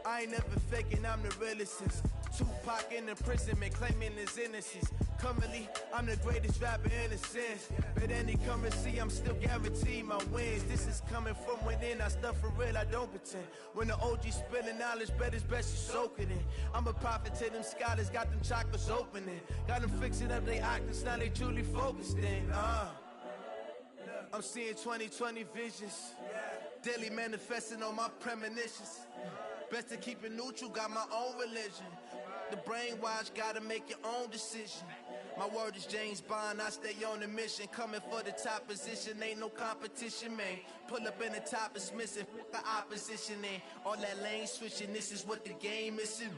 I ain't never faking, I'm the realest since Tupac in imprisonment, claiming his innocence. Currently, I'm the greatest rapper in a sense. But any currency, I'm still guaranteed my wins. This is coming from within, I stuff for real, I don't pretend. When the OG spilling knowledge, bet it's best you soak it in. I'm a prophet to them scholars, got them chakras opening. Got them fixing up they octaves, now they truly focused in. I'm seeing 2020 visions. Daily manifesting on my premonitions. Best to keep it neutral, got my own religion. The brainwash, gotta make your own decision. My word is James Bond, I stay on the mission. Coming for the top position, ain't no competition, man. Pull up in the top, it's missing, the opposition ain't. All that lane switching, this is what the game missing.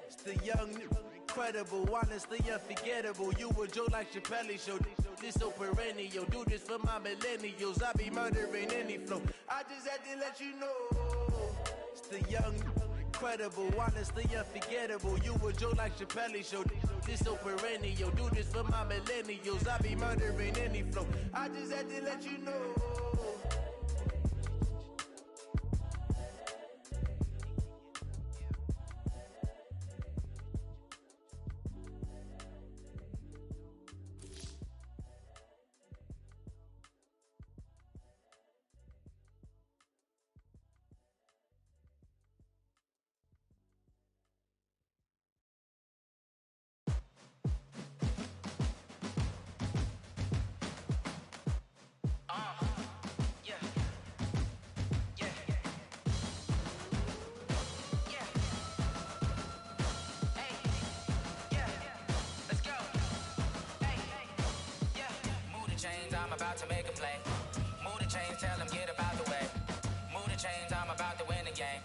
It's the young, incredible, honestly unforgettable. You a joke like Chappelle show. This so perennial. Do this for my millennials. I be murdering any flow. I just had to let you know. It's the young, incredible, honestly unforgettable. You a joke like Chappelle show. This so perennial. Do this for my millennials. I be murdering any flow. I just had to let you know. I'm about to make a play. Move the chains, tell them get about the way. Move the chains, I'm about to win the game.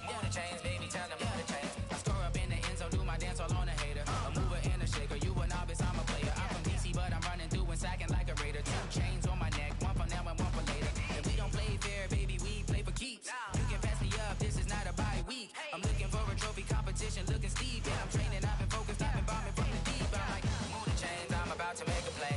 Move the chains, baby, tell them move the chains. I score up in the end zone, do my dance all on a hater. A mover and a shaker, you a novice, I'm a player. I'm from DC, but I'm running through and sacking like a raider. 2 chains on my neck, one for now and one for later. If we don't play fair, baby, we play for keeps. You can pass me up, this is not a bye week. I'm looking for a trophy competition, looking steep. Yeah, I'm training, I've been focused, I've been bombing from the deep. I'm like, move the chains, I'm about to make a play.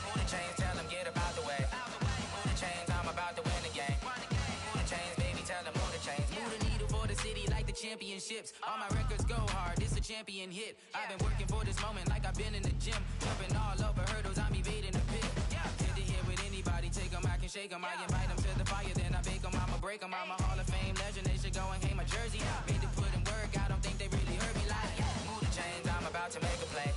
Move the chains, tell them get about the way. Move the chains, I'm about to win the game. Move the chains, baby, tell them move the chains. Move the needle for the city like the championships. All my records go hard, this a champion hit. I've been working for this moment like I've been in the gym. Jumping all over hurdles, I'm evading the pit. Head to head with anybody, take them, I can shake them. I invite them to the fire, then I bake them, I'ma break them. I'm a Hall of Fame legend, they should go and hang my jersey. Made to put in work, I don't think they really heard me like. Move the chains, I'm about to make a play.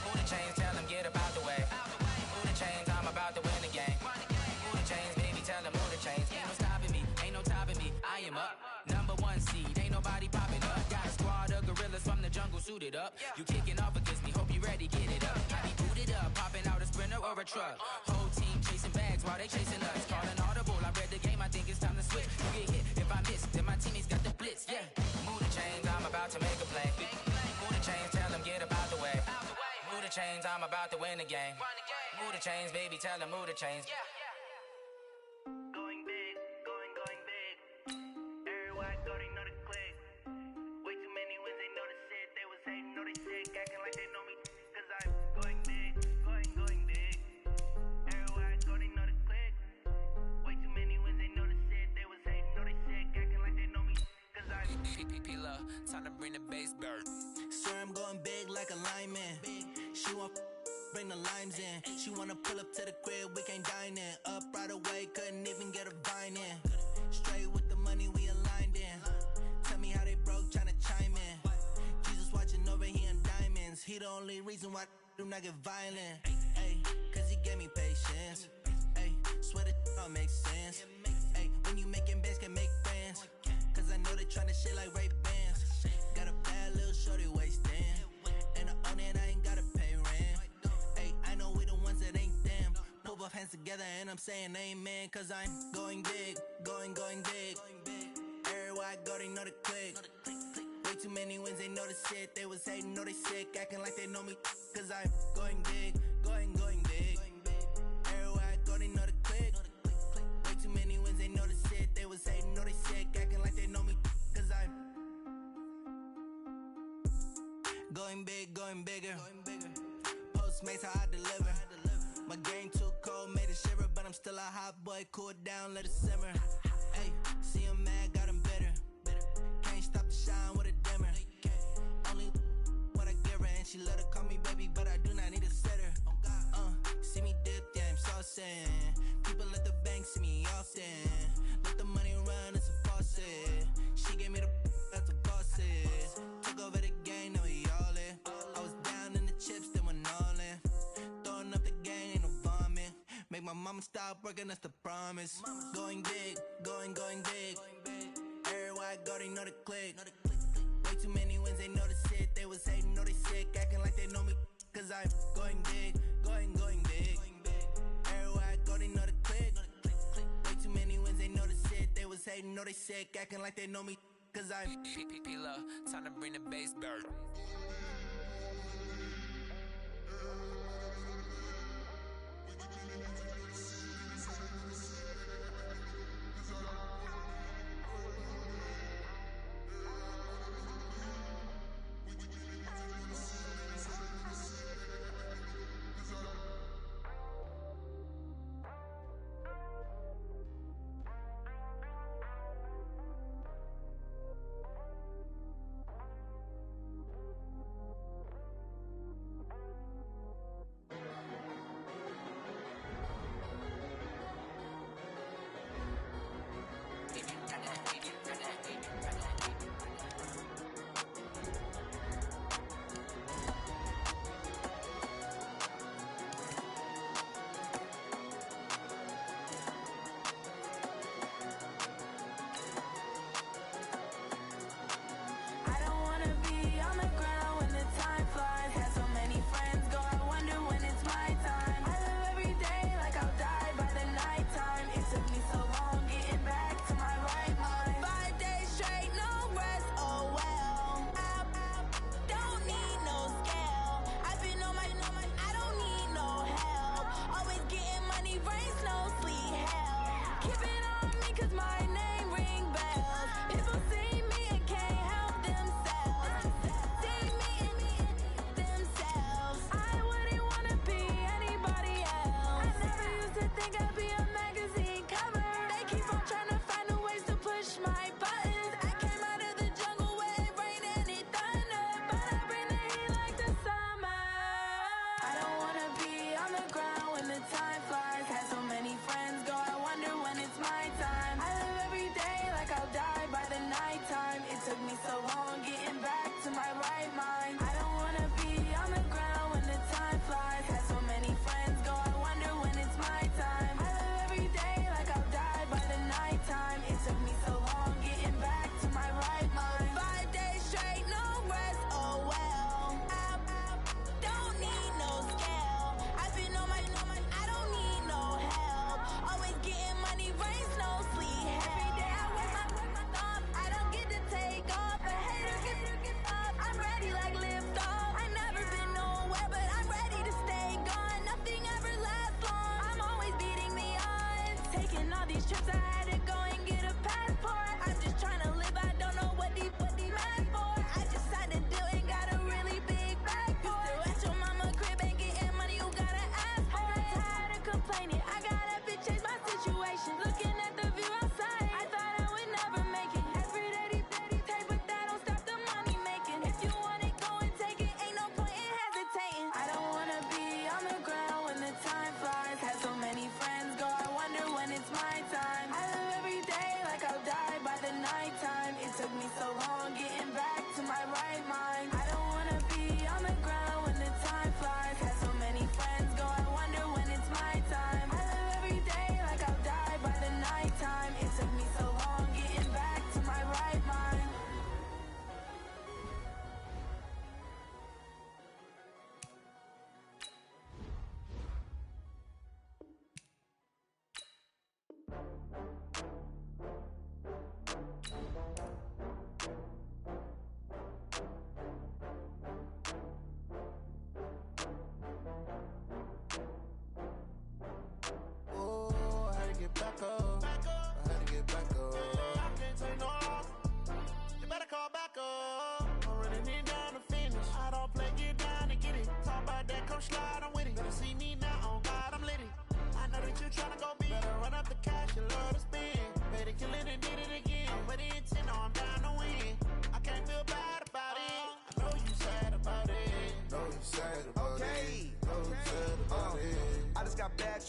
Move the chains, tell them get about the way. Move the chains, I'm about to win the game. Move the chains, baby, tell them move the chains. Ain't no stopping me, ain't no topping me. I am up, #1 seed, ain't nobody popping up. Got a squad of gorillas from the jungle suited up. You kicking off against me, hope you ready, get it up. I be booted up, popping out a sprinter or a truck. Whole team chasing bags while they chasing us. Calling audible, I read the game, I think it's time to switch. You get hit, if I miss, then my teammates got the blitz, yeah. Move the chains, I'm about to make a play. Move the chains, tell them get about the way. Move the chains, I'm about to win the game. Move the chains, baby, tell them move the chains. Going big, going big. Everywhere I go, they know the click. Way too many wins, they know the shit. They was hating, know they sick, acting like they know me. Cause I'm going big, going big. Everywhere I go, they know the click. Way too many wins, they know the shit. They was hating, know they sick, acting like they know me. Cause I'm P-P-P-Love, time to bring the bass back. Swear I'm going big like a lineman. She want bring the limes in. She wanna pull up to the crib, we can't dine in. Up right away, couldn't even get a vine in. Straight with the money, we aligned in. Tell me how they broke, tryna chime in. Jesus watching over, he in diamonds. He the only reason why do not get violent. Ay, cause he gave me patience. Ay, swear that don't make sense. Ay, when you making bands, can make friends. Cause I know they tryna shit like Ray-Bans. Got a bad little shorty wasting. And I own it, I ain't gotta pay rent. Ay, I know we the ones that ain't them. Put both hands together and I'm saying amen. Cause I'm going big, going big. Everywhere I go, they know the click. Way too many wins, they know the shit. They was hating, know they sick, acting like they know me. Cause I'm going big, going big. going big, going bigger. Postmates, how I deliver. My game too cold, made it shiver, but I'm still a hot boy. Cool it down, let it simmer. Hey, see him mad, got him bitter. Can't stop the shine with a dimmer. Only what I give her, and she let her call me baby, but I do not need a sitter. See me dip, yeah, I'm saucing. People at the bank see me often. Let the money run, it's a faucet. She gave me the that's a faucet. Took over the game, now we all in. I was down in the chips, then went all in. Throwing up the gang, ain't no vomit. Make my mama stop working, that's the promise. Going big, going big. Everywhere I go, they know the click. Way too many wins, they know the shit. They was hating, know they sick, acting like they know me. Cause I'm going big, going big. Everywhere I go, they know the click. Way too many wins, they know the shit. They was hating, know they sick, acting like they know me. Cause I'm P-P-P-Love, time to bring the bass back.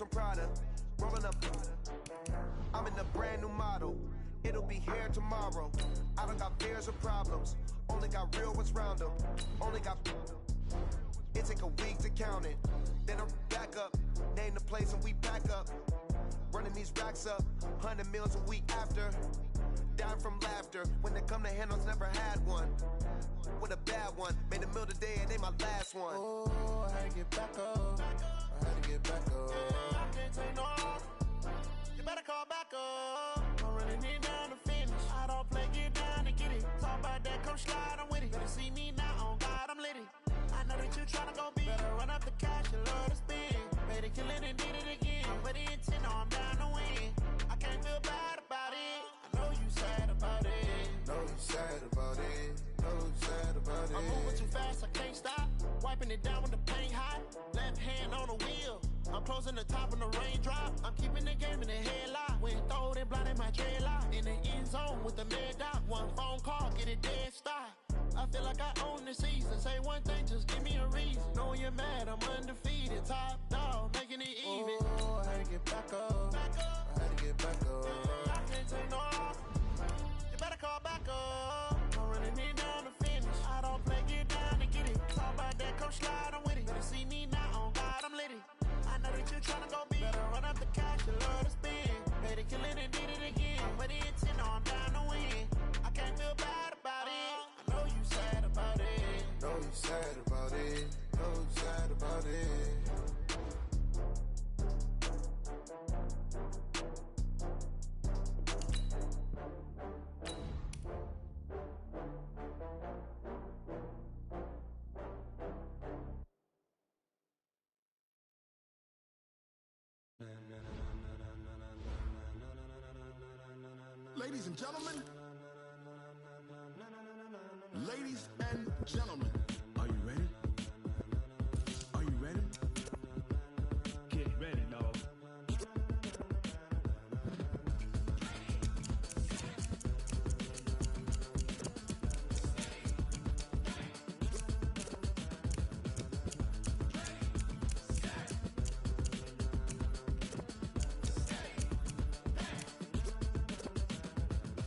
from Prada. Rolling up, I'm in a brand new model. It'll be here tomorrow. I don't got fears or problems. Only got real ones round them. Only got. It take a week to count it. Then I'm back up. Name the place and we back up. Running these racks up. 100 meals a week after. Down from laughter. When they come to handles, never had one. With a bad one. Made a meal today and they my last one. Oh, I had to get back up. I had to get back up. I can't take no off. You better call back up. I'm running it down to finish. I don't play, get down and get it. Talk about that, come slide, I'm with it. Better see me now, on God, I'm lit it. I know that you tryna go big. Better run up the cash, you love to spin. Made it, kill it, and did it again. But the intent, no, I'm down to win. I can't feel bad about it. I know you sad about it. Know you sad about it. Know you sad about it. I'm moving too fast, I can't stop. Wiping it down when the paint hot. Left hand on the wheel. I'm closing the top when the raindrop. I'm keeping the game in the headlock. When throwed and blinded my dreadlock. In the end zone with the mad dot. One phone call, get it dead stop. I feel like I own the season. Say one thing, just give me a reason. Knowing you're mad, I'm undefeated. Top dog, making it even. Oh, I had to get back up. I had to get back up. I can't take no off. You better call back up. I'm running it down to finish. I don't play, get down to get it. Talk about that, come slide, I'm with it. Better see me now, on God, I'm lit it. I know that you tryna go big. Better run up the cash, you love to spin. Made it, kill it, and did it again. But the intent, no, I'm down to win. I can't feel bad about it. I know you sad about it. Know you sad about it. Know you sad about it. Ladies and gentlemen, ladies and gentlemen, are you ready? Are you ready? Get ready, dog.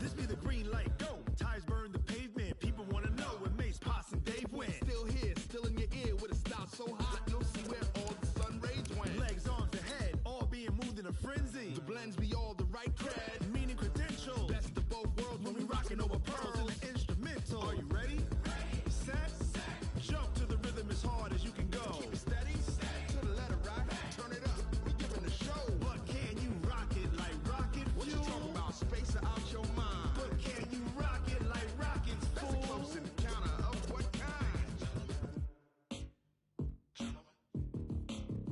This be the green light, go. Tires burn the pavement. People wanna know when Mace, Pops, and Dave went. Still here, still in your ear with a style so hot, you'll see where all the sun rays went. Legs, arms, ahead, all being moved in a frenzy. The blends be all the right cred, meaning credentials. Best of both worlds when we rockin' over pearls in the instrumental. Are you ready? Set, jump to the rhythm as hard as you can go. Keep it steady, to the letter right. Turn it up, we giving the show. But can you rock it like rocket fuel? What you talking about? Space out your mind. But can you rock it like rockets, fool? That's a close encounter of what kind?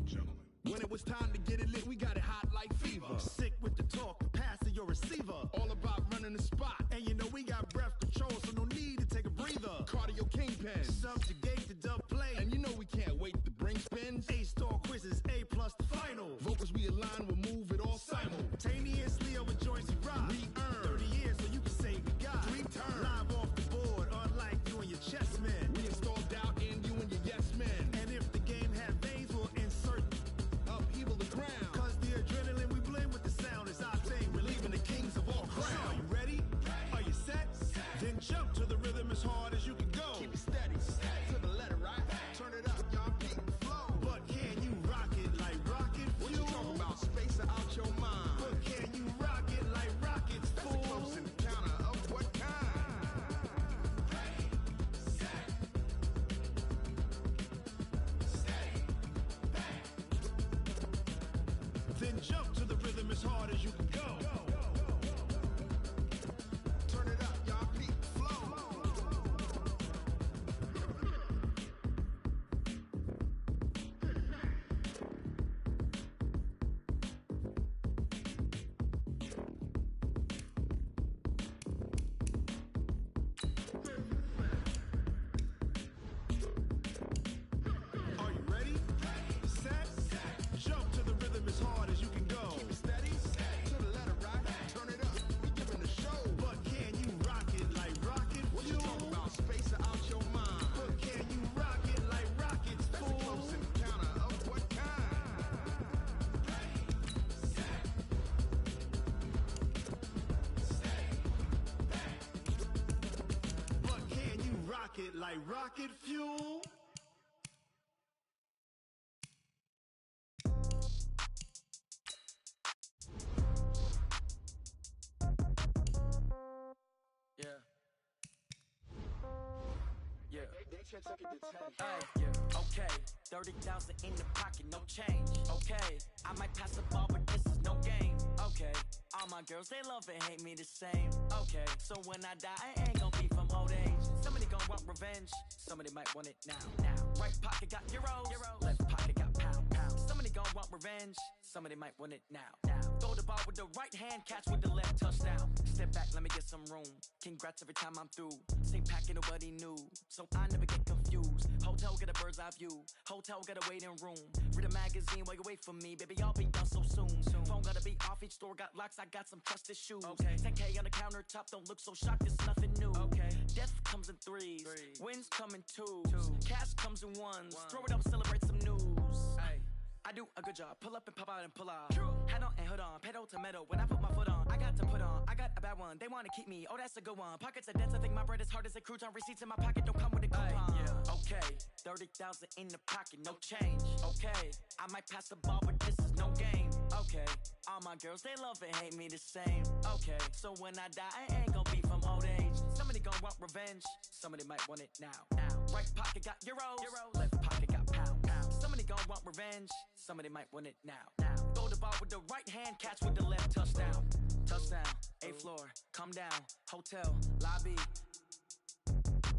Gentlemen. When it was time to get it lit, we got it hot like fever. Sick with the talk, pass to your receiver. All about running the spot. And you know we got breath control, so no need to take a breather. Cardio kingpin, subjugate the dub play. And you know we can't wait to bring spins. A-star quizzes, A+ the final. Vocals we align, we'll move it all simultaneously over joints we rock. We earn 30 years so you can say we got 3 turns. Live off the board, unlike you and your chess men. We install doubt in you and your yes men. And if the game had veins, we'll insert upheaval the ground. Cause the adrenaline we blend with the sound is our thing. Relieving the kings of all crowns. So are you ready? Are you set? Then jump to the rhythm as hard as you can go. Keep it steady, to the letter right. Turn it up, y'all beat the flow. But can you rock it like rocket fuel? What you talking about? Space out your mind. But can you rock it like rockets, fool? That's a close encounter of what kind? Then jump to the rhythm as hard as you can go. Turn it up, y'all beat the flow. Are you ready? Set, jump to the rhythm as hard as you can go. pocket like rocket fuel. Okay, 30,000 in the pocket, no change. Okay, I might pass the ball, but this is no game. Okay, all my girls, they love and hate me the same. Okay, so when I die, I ain't gonna be from old age. Somebody gonna want revenge, somebody might want it now. Right pocket got euros, left pocket got pound. Somebody gonna want revenge, somebody might want it now. Throw the ball with the right hand, catch with the left, touchdown. Step back, let me get some room. Congrats every time I'm through. Same packet, nobody knew, so I never get confused. Hotel get a bird's eye view. Hotel got a waiting room. Read a magazine while you wait for me, baby. I'll be done so soon. Phone gotta be off. Each store got locks. I got some trusted shoes. Okay. 10K on the countertop. Don't look so shocked. It's nothing new. Okay. Death comes in threes. Wins come in twos. Cash comes in ones. Throw it up, celebrate some news. Ay. I do a good job. Pull up and pop out and pull off. Head on and hood on. Pedal to metal. When I put my foot on, I got to put on. I got a bad one. They want to keep me. Oh, that's a good one. Pockets are dense. I think my bread is hard as a crouton. Receipts in my pocket don't come with a coupon. Okay. 30,000 in the pocket. No change. Okay. I might pass the ball, but this is no game. Okay. All my girls, they love and hate me the same. Okay. So when I die, I ain't gonna be from old age. Somebody gonna want revenge. Somebody might want it now. Right pocket got euros. Left pocket got pound. Somebody gonna want revenge. Somebody might want it now. Throw the ball with the right hand, catch with the left, touchdown. Touchdown, 8th floor, come down, hotel, lobby.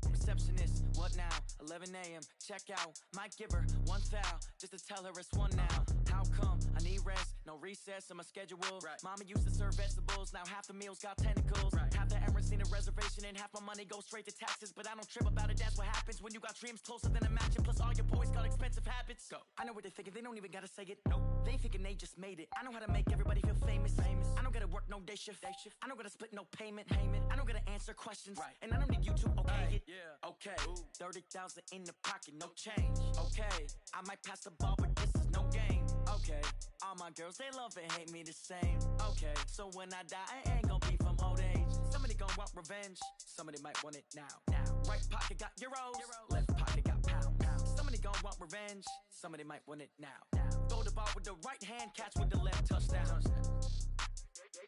Receptionist, what now? 11 a.m., check out. Might give her one foul, just to tell her it's one now. How come? I need rest, no recess in my schedule. Mama used to serve vegetables, now half the meals got tentacles. Half the Emirates need a reservation and half my money goes straight to taxes. But I don't trip about it, that's what happens when you got dreams closer than a mansion. Plus all your boys got expensive habits. Go. I know what they're thinking, they don't even gotta say it. Nope. They ain't thinking they just made it. I know how to make everybody feel famous. I don't gotta work no day shift. I don't gotta split no payment. I don't gotta answer questions. And I don't need you to okay it. Okay, 30,000 in the pocket, no change. Okay, I might pass the ball, but this is no game. Okay, all my girls, they love and hate me the same. Okay, so when I die, I ain't gonna be from old age. Somebody gonna want revenge, somebody might want it now. Right pocket got euros, left pocket got pound. Somebody gonna want revenge, somebody might want it now. Throw the ball with the right hand, catch with the left, touchdown.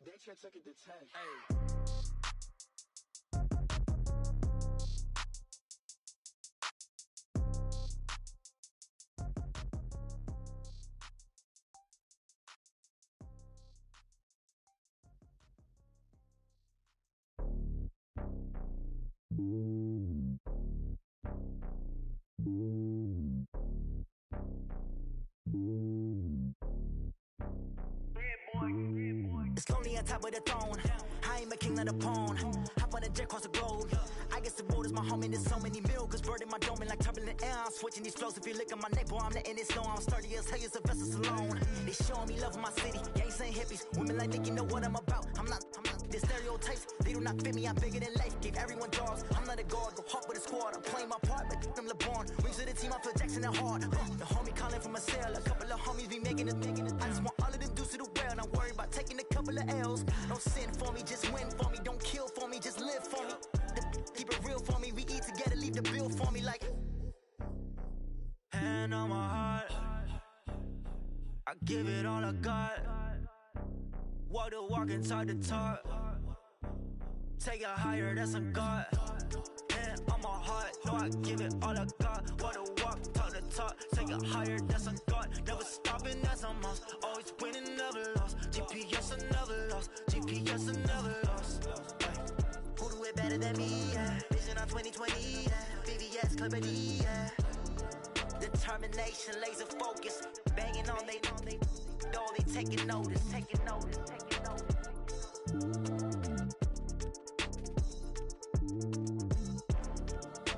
They check it to 10. Hey. It's lonely on top of the throne. I ain't a king of the pawn. Hop on a jet across the globe. I guess the road is my home and there's so many milkers burning my dome like turbulent air. I'm switching these flows. If you look at my neck, boy, I'm letting it slow. I'm sturdy as hell as Sylvester Stallone. They showing me love in my city. Gangs ain't hippies. Women like Nick, you know what I'm about. I'm not the stereotypes. They do not fit me. I'm bigger than life. Gave everyone jobs. I'm not a guard. Go hard with a squad. I'm playing my part, but I'm LeBron. Wings of the team. I feel Jackson and hard. The homie calling from a cell. A couple of homies be making it. I just want all of them dudes to the well. Not worry about taking a couple of L's. Don't sin for me, just win for me. Don't kill for me, just live for me. Keep it real for me. We eat together, leave the bill for me like. Hand on my heart, I give it all I got. Walk the walk and talk the talk. Take it higher, that's a God. Hand on my heart, no, I give it all I got. Walk the walk, talk the talk. Take it higher, that's a God. Never stopping, that's a must. Always winning, never lost. GPS, I never lost. GPS, I never lost. Who do it better than me? Yeah. Vision on 2020. Yeah. VVS, Company. Yeah. Determination, laser focus. Banging on they door, they taking notice. Taking notice. Taking notice.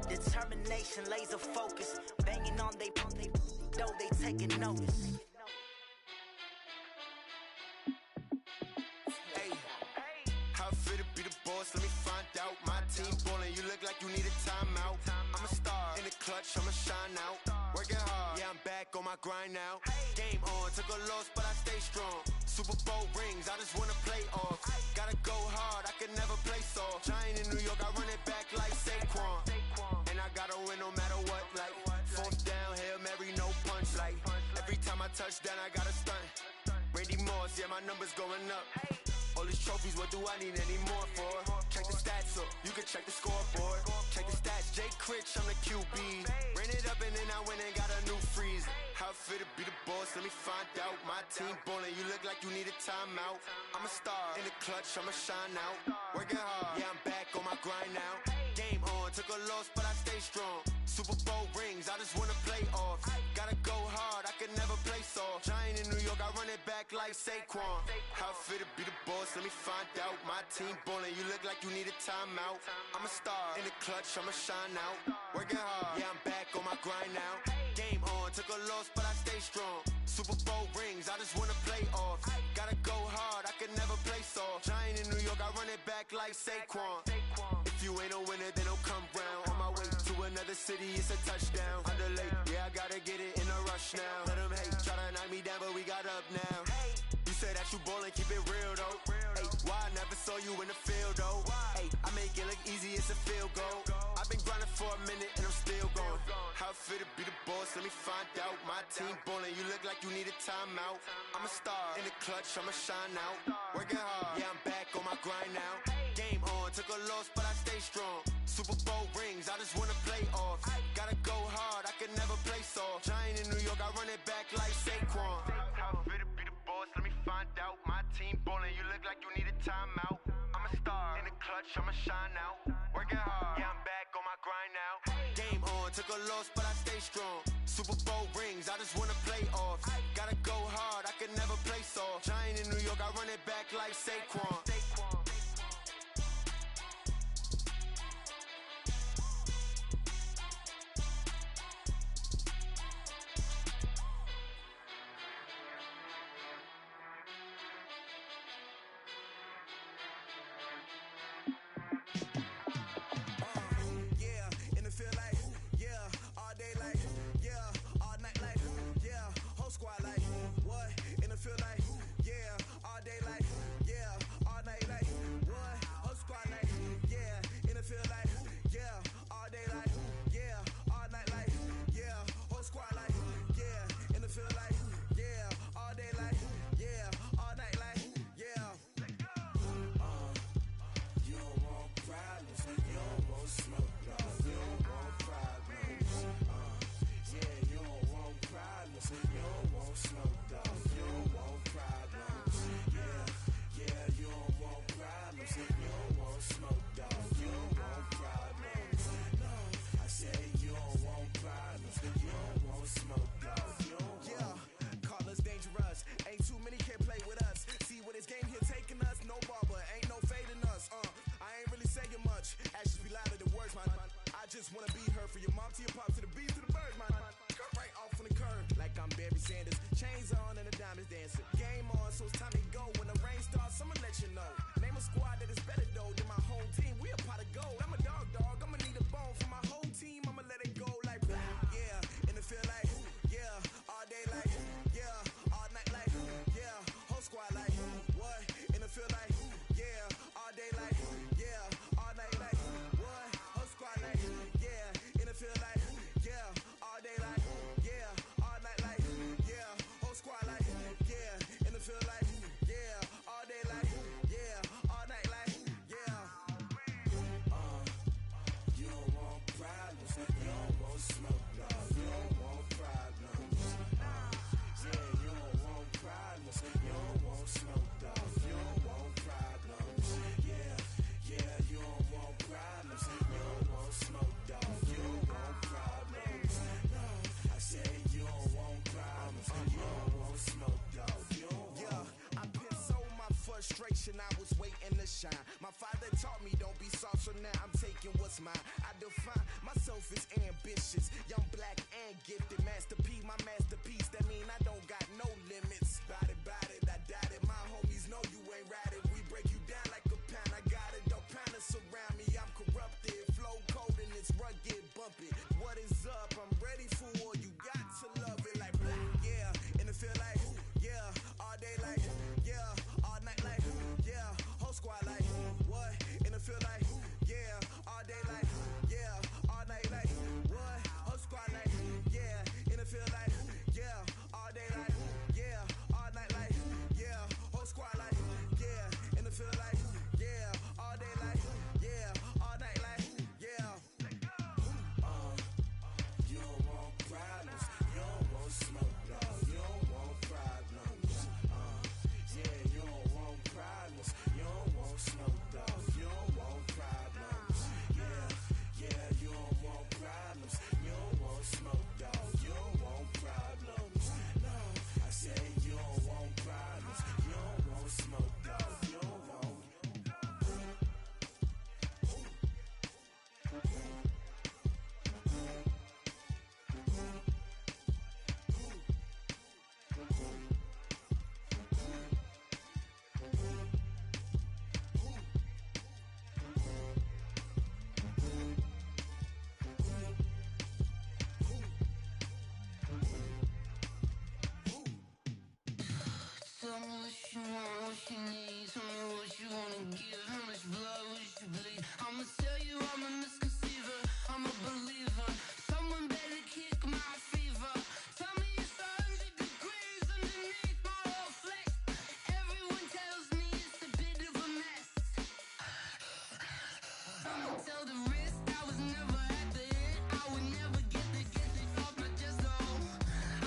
Determination, laser focus. Banging on they door, they taking notice. Let me find out. My team ballin', you look like you need a timeout. I'm a star in the clutch, I'ma shine out. Working hard, yeah, I'm back on my grind now. Game on, took a loss, but I stay strong. Super Bowl rings, I just wanna play off. Gotta go hard, I can never play soft. Giant in New York, I run it back like Saquon. And I yeah, my numbers going up. All these trophies, what do I need any more for? Check the stats up, you can check the scoreboard. Check the stats, Jay Critch, I'm the QB. Ran it up and then I went and got a new freeze. How it feel to be the boss, let me find out. My team ballin', you look like you need a timeout. I'm a star, in the clutch, I'ma shine out. Working hard, yeah, I'm back on my grind now. Game on, took a loss, but I stay strong. Super Bowl rings, I just wanna play off. Gotta go hard, I can never play soft. Giant in New York, I run it back like Saquon. How it feel to be the boss, let me find out. My team ballin', you look like you need a timeout. I'm a star, in the clutch, I'ma shine out. Working hard, yeah, I'm back on my grind now. Game on, took a loss, but I stay strong. Super Bowl rings, I just wanna play off. Gotta go hard, I can never play soft. Giant in New York, I run it back like Saquon. If you ain't a winner, then don't come round. On my way to another city, it's a touchdown. Underlay, yeah, I gotta get it in a rush now. Let them hate, try to knock me down, but we got up now. You say that you ballin', keep it real though. Hey, why I never saw you in the field though? Hey, I make it look easy, it's a field goal. I've been grinding for a minute and I'm still going. How it feel to be the boss, let me find out. My team ballin', you look like you need a timeout. I'm a star, in the clutch, I'ma shine out. Working hard, yeah, I'm back on my grind now. Game on, took a loss, but I stay strong. Super Bowl rings, I just wanna play off. Gotta go hard, I can never play soft. Giant in New York, I run it back like Saquon. How it feel to be the boss, let me find out. My team ballin', you look like you need a timeout. I'm a star, in the clutch, I'ma shine out. Working hard, yeah, I'm back on my grind now. Game on, took a loss, but I stay strong. Super Bowl rings, I just wanna play off. Gotta go hard, I can never play soft. Giant in New York, I run it back like Saquon. Just wanna be her for your mom to your pop to the beat to the birds, man. Cut right off on the curb like I'm Barry Sanders. Chains on and the diamonds dancing. Game on, so it's time to go. When the rain starts, I'ma let you know. Name a squad that is better though than my home team. We a pot of gold. I'm a dog. I'ma need a bone for my whole team. I'ma let it go like yeah. And it feel like yeah. All day like yeah. All night like yeah. Whole squad like what? And it feel like yeah. All day like yeah. All night like what? Whole squad like yeah. And it feel like yeah. All day like yeah. All night like yeah. Whole squad like yeah. And it feel like yeah. All day like yeah. All night like yeah. You don't want problems. You don't want smoke, dog. You don't want problems. Yeah, you don't want problems. You don't want smoke, dog. You don't want problems. Yeah, you don't want problems. You don't want smoke, dog. You don't want problems. No, I said you don't want problems. You don't want smoke, dog. You don't want. Yeah, I pissed so my frustration. I was waiting to shine. My father taught me don't be soft, so now I'm taking what's mine. I define myself as ambitious, young, black, and gifted. Master P, my masterpiece. That mean I don't got no limits. Bout it, I doubt it. My homies know you ain't ratted. We break you down like a pound. I got it, don't pound to surround me. I'm corrupted, flow cold and it's rugged, bumpy. What is up? I'm ready for war. You got to love it like yeah. And it feel like yeah. All day like yeah. All night like yeah. Whole squad like what? And it feel like yeah. All day like yeah. All night like what? Whole Tell me what you want, what you need. Tell me what you wanna give. How much blood would you bleed? I'ma tell you I'm a misconceiver. I'm a believer. Someone better kick my fever. Tell me it's 100 degrees underneath my whole flesh. Everyone tells me it's a bit of a mess. I'ma tell the risk I was never at the end. I would never get it off my chest though.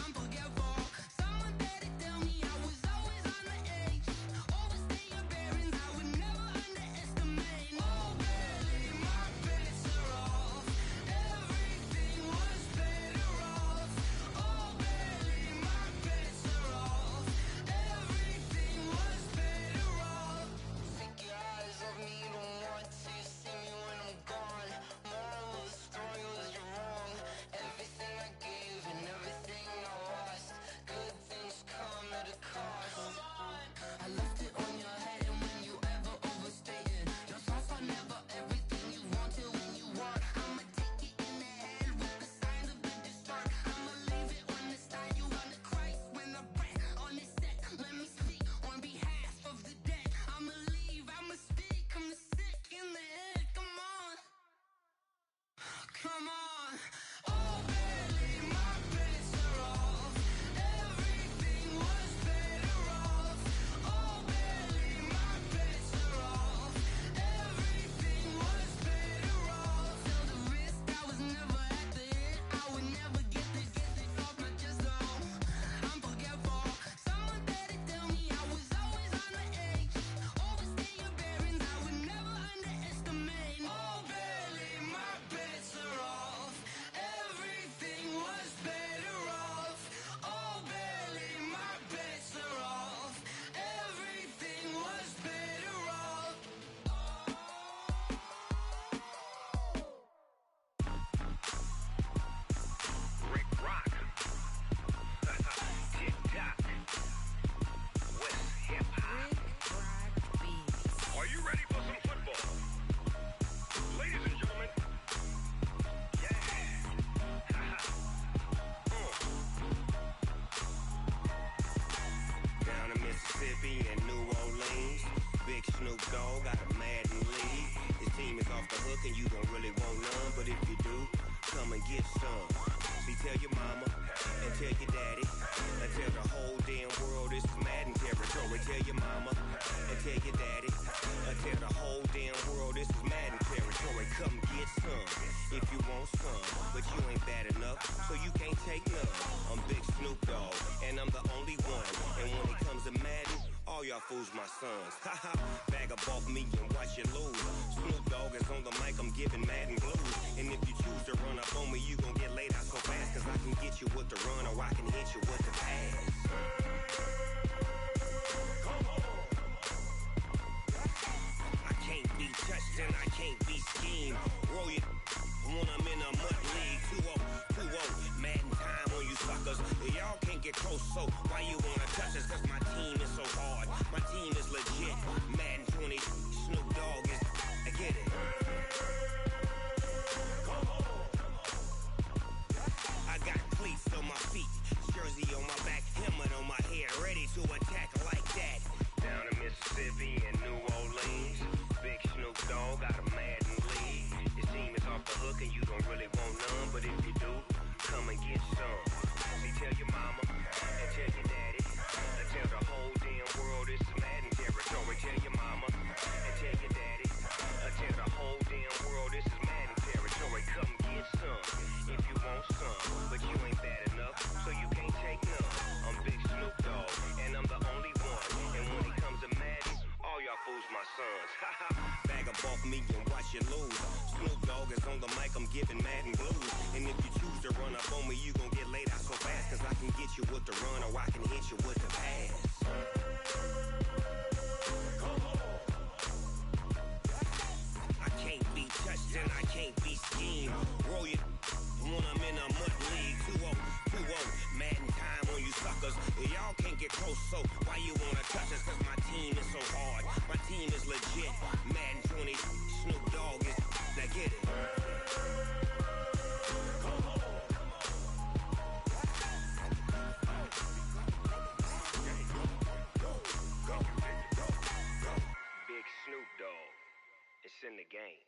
I'm forgetful. Someone better tell me I was always on the edge. Overstay your bearings, I would never underestimate. Oh baby, my bets are off. Everything was better off. Oh baby, my bets are off. Everything was better off. Take your eyes off me, you don't want to see me when I'm gone. Moral of the story was you're wrong. Everything I gave and everything I lost. Good things come at a cost. I left it on your head, and when you ever overstay it, your thoughts are never everything you wanted when you want. I'ma take it in the head with the signs of the distort. I'ma leave it on the side. You on the Christ when I breath on this set. Let me speak on behalf of the dead. I'ma leave, I'ma speak. I'm the sick in the head. Come on, come on. Oh baby, my bets are off. Everything was better off. Oh baby, my bets are off. Everything was better off. Tell the risk I was never at the end. I would never get it off my chest though. I'm forgetful. Someone better tell me I was always on the edge. Overstay your bearings, I would never underestimate. Oh baby, my bets are off. Everything was better off. Oh baby, my bets are off. Everything was better off. Rick Rock. Tick-tock. West hip-hop. Are you ready for some football? Ladies and gentlemen. Yeah. Down in Mississippi and New Orleans, Big Snoop Dogg got a Madden league. His team is off the hook and you don't really want none, but if you do, come and get some. See, tell your mama and tell your daddy and tell the whole damn world this is Madden territory. Tell your mama and tell your daddy and tell the whole damn world this is Madden territory. Come get some if you want some, but you ain't bad enough, so you can't take none. I'm Big Snoop Dogg and I'm the only one. And when it comes to Madden, all y'all fools my sons. Haha, bag up off me and watch you lose. Snoop Dogg is on the mic, I'm giving Madden blues. And if you choose to run up on me, you gon' get laid out so fast. Cause I can get you with the run or I can hit you with the pass. I can't be touched and I can't be schemed. Roll you when I'm in a mud league. 2-0, Madden time on you suckers. Y'all can't get close, so why you wanna touch us? Cause my team is so hard. My team is legit. Madden 20, Snoop Dogg is, I get it. I got cleats on my feet, jersey on my back, helmet on my head, ready to attack like that. Down in Mississippi and New Orleans, Big Snoop Dogg got a Madden league. His team is off the hook and you don't really want none, but if you do, come and get some. See, tell your mama and tell your daddy and tell the whole damn world this is Madden territory. Tell your mama and tell your daddy and tell the whole damn world this is Madden territory. Come get some if you want some, but you ain't bad enough, so you can't take none. I'm Big Snoop Dogg and I'm the only one. And when it comes to Madden, all y'all fools my sons. Bag up off me and watch you lose. Snoop Dogg is on the mic, I'm giving Madden blues. And if you choose to run up on me, you gon' get laid out so fast. Cause I can get you with the run or I can hit you with the pass. I can't be touched and I can't be schemed. Roll you when I'm in a mud league. 2-0, Madden time on you suckers. Y'all can't get close, so why you wanna touch us? Cause my team is so hard. My team is legit. Madden 20, Snoop Dogg is, now get it. It's in the game.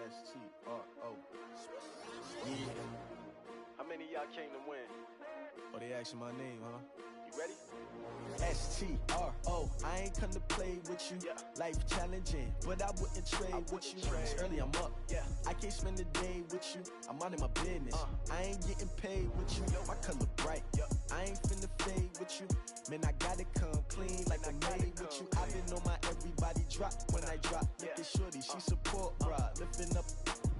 S-T-R-O. Yeah. How many of y'all came to win? Oh, they asking my name, huh? You ready? S-T-R-O. I ain't come to play with you. Yeah. Life challenging, but I wouldn't trade with you. It's early, I'm up. Yeah. I can't spend the day with you. I'm minding my business. I ain't getting paid with you. My color bright. I ain't finna fade with you. Man, I gotta come clean like I made with you. I've been on my everybody drop when I drop. Look at shorty, she support, bruh. Lifting up,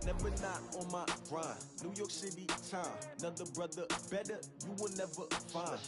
never not on my grind. New York City time, another brother better, you will never find.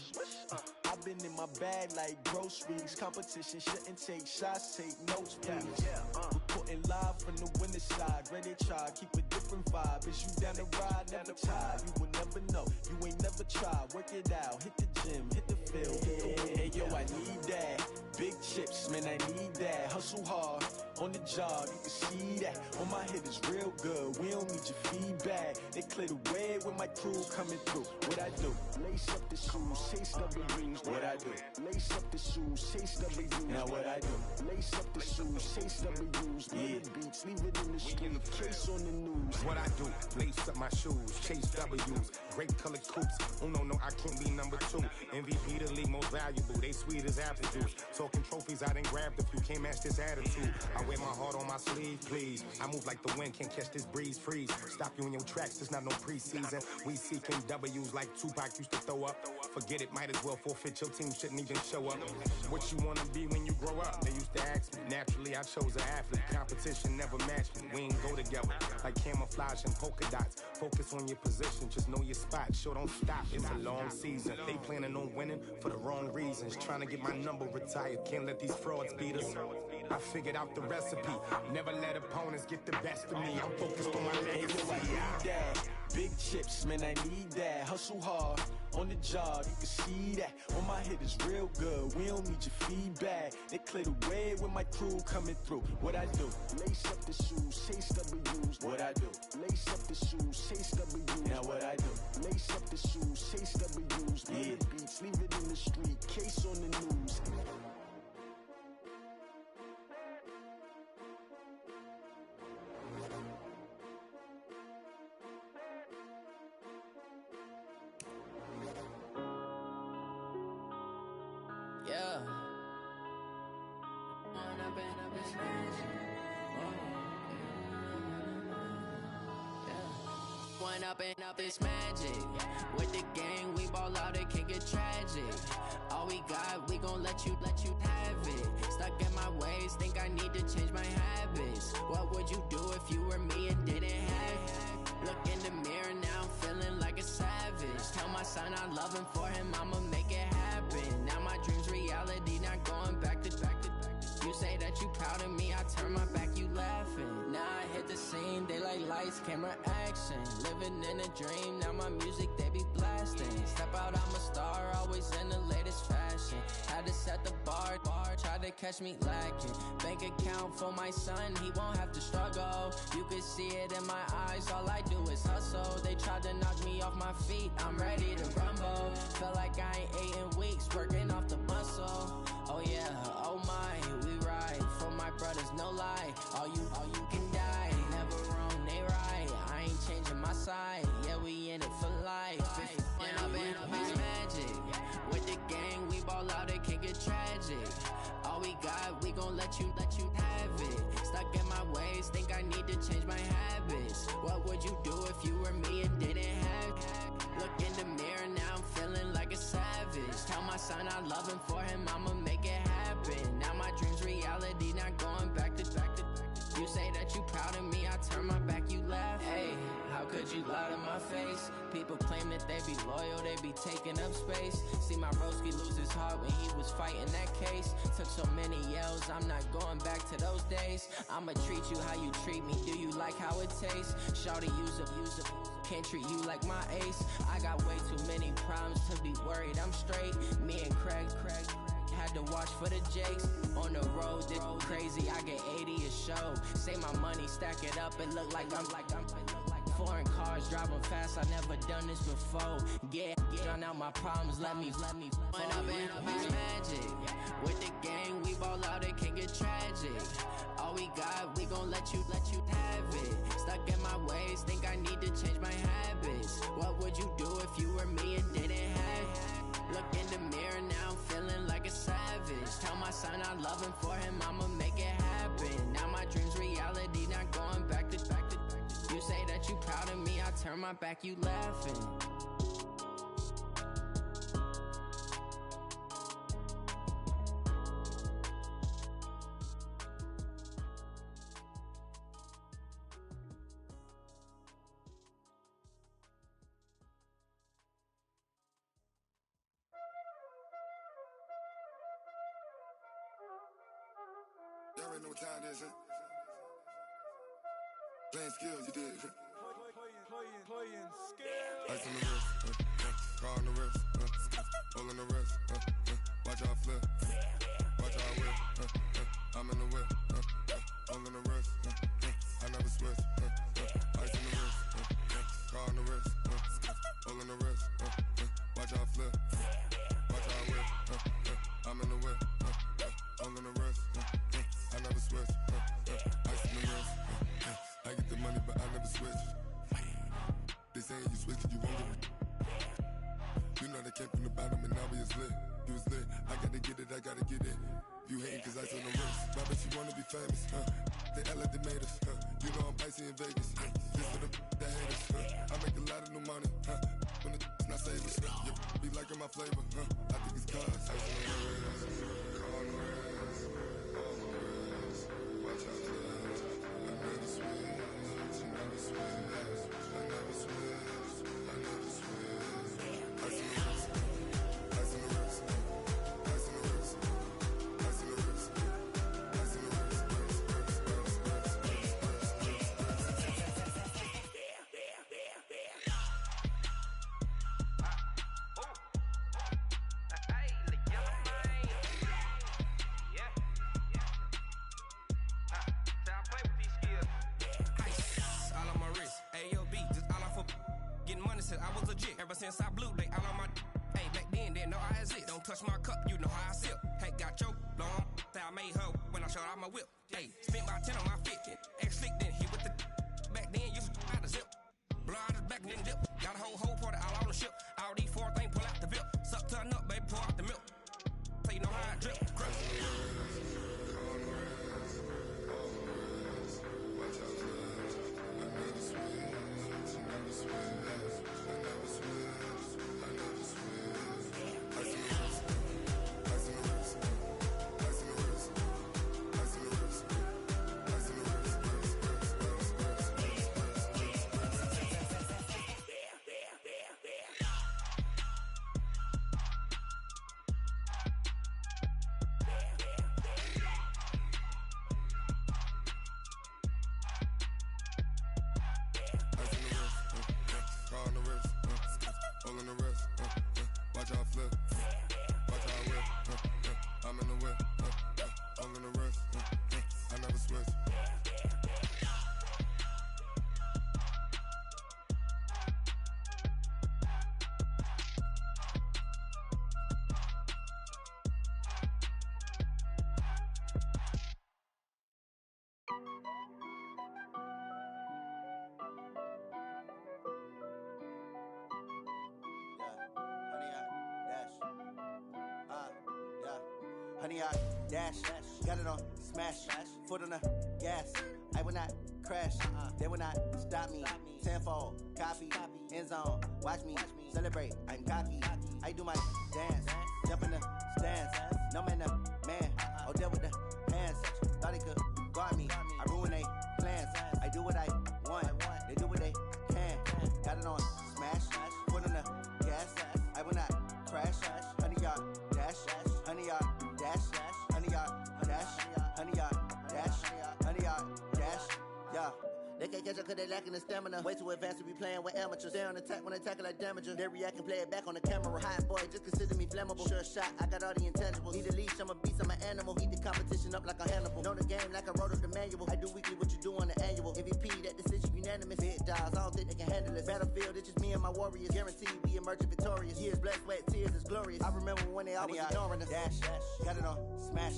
I've been in my bag like groceries. Competition shouldn't take shots, take notes, please. Reporting live from the winter side. Ready to try, keep a different vibe. Is you down the ride, never tired. You will never know, you ain't never tried. Work it out, hit the gym, hit the field, hit the wind. Hey yo, I need that. Big chips, man, I need that. Hustle hard, on the job, you can see that. On my hit is real good, we don't need your feedback. They clear the way when my crew coming through. What I do? Lace up the shoes, chase W's. What I do? Lace up the shoes, chase W's. Now what I do? Lace up the shoes, chase W's. Yeah, beats, leave it in the street, case on the news. What I do? Lace up my shoes, chase W's. Great colored coops. Oh no, I can't be number 2. MVP the league most valuable. They sweet as apple juice. Talking trophies, I done grabbed a few. Can't match this attitude. I wear my heart on my sleeve, please. I move like the wind, can't catch this breeze. Freeze. Stop you in your tracks. There's not no preseason. We seeking W's like Tupac used to throw up. Forget it, might as well forfeit. Your team shouldn't even show up. What you wanna be when you grow up? They used to ask me. Naturally, I chose an athlete. Competition never matched me. We ain't go together like camouflage and polka dots. Focus on your position, just know your spot. Sure, don't stop. It's a long season. They planning on winning for the wrong reasons. Trying to get my number retired. Can't let these frauds beat us. I figured out the recipe. Never let opponents get the best of me. I'm focused on my legacy. I need that. Big chips, man, I need that. Hustle hard, on the job, you can see that. On my hit is real good, we don't need your feedback. They clear the way when my crew coming through. What I do? Lace up the shoes, chase W's. What I do? Lace up the shoes, chase W's. Now what I do? Lace up the shoes, chase W's. Yeah, beats, leave it in the street, case on the news. Yeah. One up and up is magic. With the gang, we ball out, it can get tragic. All we got, we gon' let you have it. Stuck in my ways, think I need to change my habits. What would you do if you were me and didn't have it? Look in the mirror now, feeling like a savage. Tell my son I love him, for him I'ma make it happen. Now my dream's reality, not going back to. You say that you proud of me, I turn my back, you laughing. Now I hit the scene, they like lights, camera, action. Living in a dream, now my music, they be blasting. Step out, I'm a star, always in the latest fashion. Had to set the bar, try to catch me lacking. Bank account for my son, he won't have to struggle. You can see it in my eyes, all I do is hustle. They tried to knock me off my feet, I'm ready to rumble. Felt like I ain't ate in weeks, working off the muscle. Oh yeah, oh my, we ride for my brothers, no lie. All you can die, never wrong, they right. I ain't changing my side, yeah, we in it for life. When up and up is magic. With the gang, we ball out, it can get tragic. All we got, we gon' let you have it. Stuck in my ways, think I need to change my habits. What would you do if you were me and didn't have it? Look in the mirror now, I'm feeling like a savage. Tell my son I love him, for him I'ma make it happen. Now my dream's reality, not going back to. You say that you proud of me, I turn my back, you laugh. Hey, how could you lie to my face? People claim that they be loyal, they be taking up space. See my broski lose his heart when he was fighting that case. Took so many yells, I'm not going back to those days. I'ma treat you how you treat me, do you like how it tastes? Shawty, use up, can't treat you like my ace. I got way too many problems to be worried, I'm straight. Me and Craig had to watch for the Jakes. On the road, this crazy, I get 80 a show. Say my money, stack it up, it look like I'm foreign cars, driving fast, I never done this before. Yeah, Drown out my problems, let me. When I've been up, it's magic. With the gang, we ball out, it can get tragic. All we got, we gon' let you have it. Stuck in my ways, think I need to change my habits. What would you do if you were me and didn't have it? Look in the mirror, now I'm feeling like a savage. Tell my son I love him, for him I'ma make it happen. Now my dream's reality, not going back to. You say that you proud of me, I turn my back, you laughing. Y'all already know what time it is, huh? Playing skills, you did. Playing skills. Ice on the wrist, car on the wrist, hole in the wrist, watch how I flip, watch how I whip, I'm in the whip, hole in the wrist, I never switch, ice on the wrist, car on the wrist, hole in the wrist, watch how I flip, watch how I whip, I'm in the whip, hole in the wrist, I never switch, ice on the wrist, I get the money but I never switch. They saying you switch, you won't get it. You know they came from the bottom and now we is lit. You was lit, I gotta get it, I gotta get it. You hating cause ice on the wrist. My bitch, you wanna be famous, They act like they made us, You know I'm icy in Vegas, Just for the that hate us, I make a lot of new money, When it's not savers, You be liking my flavor, I think it's cause ice on the wrist, on the wrist, on the wrist. Watch out, I never switch, I never switch. Ever since I blew, they all on my hey, back then, didn't know I exist. Don't touch my cup, you know how I sip. Hey, got your long, I made her when I showed out my whip. Hey, spent about 10 on my fit. Ex-slick, then hit with the back then, used to out the zip. Blow out his back, then dip. Got a whole party all on the ship. All these four things, pull out the VIP. Suck, turn up, baby, pour out the milk. So you know how I drip. Crush. Honey, I dash, got it on smash, foot on the gas. I will not crash, they will not stop me. Tenfold, copy, end zone, watch me celebrate. I'm cocky, I do my dance, jump in the stands. No man, man, oh there with the hands. Thought they could guard me, I ruin they plans. I do what I want, they do what they can. Got it on smash, foot on the gas. I will not crash, honey, y'all dash, honey, y'all dash, honey, y'all dash, honey, y'all dash, honey, y'all dash, yeah. They can't catch up cause they lacking the stamina. Way too advanced to be playing with amateurs. Stay on attack when attacking like damager. They react and play it back on the camera. Hot boy, just consider me flammable. Sure shot, I got all the intangibles. Need a leash, I'm a beast, I'm an animal. Heat the competition up like a Hannibal. Know the game like I wrote up the manual. I do weekly what you do on the annual. MVP, that decision unanimous. Big dogs, I don't think they can handle it. Battlefield, it's just me and my warriors. Guaranteed we emerging victorious. Years, blood, sweat, tears is glorious. I remember when they always ignoring us. Dash, got it on, smash,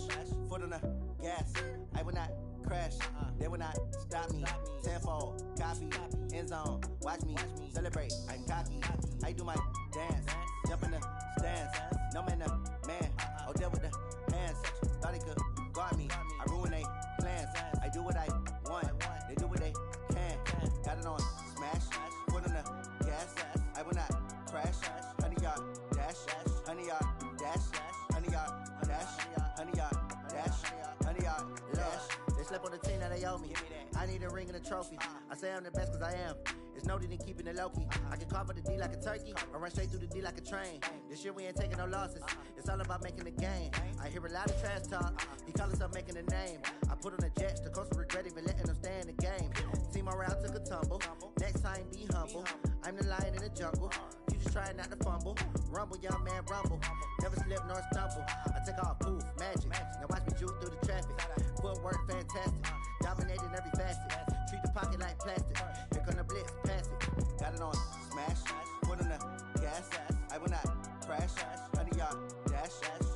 foot on the gas. I will not crash, they will not stop me. Tenfold, copy, end zone, watch me celebrate. I'm cocky, I do my dance, jump in the stands. No man, man, Odell with the hands. Thought he could guard me, I ruin they plans. I do what I want, they do what they can. Got it on, smash, foot on the gas. I will not crash, 100-yard dash, 100-yard dash, 100-yard dash, 100-yard dash, 100-yard dash. They slept on the team that they owe me. I need a ring and a trophy. I say I'm the best cause I am. It's noted in keeping it low-key. I can carve up the D like a turkey or run straight through the D like a train. This year we ain't taking no losses. It's all about making the game. I hear a lot of trash talk. He call himself making a name. I put on the Jets. The coach will regret even letting them stay in the game. Team morale took a tumble. Next time be humble. I'm the lion in the jungle. You just try not to fumble. Rumble, young man, rumble. Never slip nor stumble. I take off, poof, magic. Now watch me juke through the traffic. Footwork fantastic. Dominating every facet. Treat the pocket like plastic. Here come the blitz, pass it. Got it on, smash. Foot on the gas. I will not crash. 100-yard dash.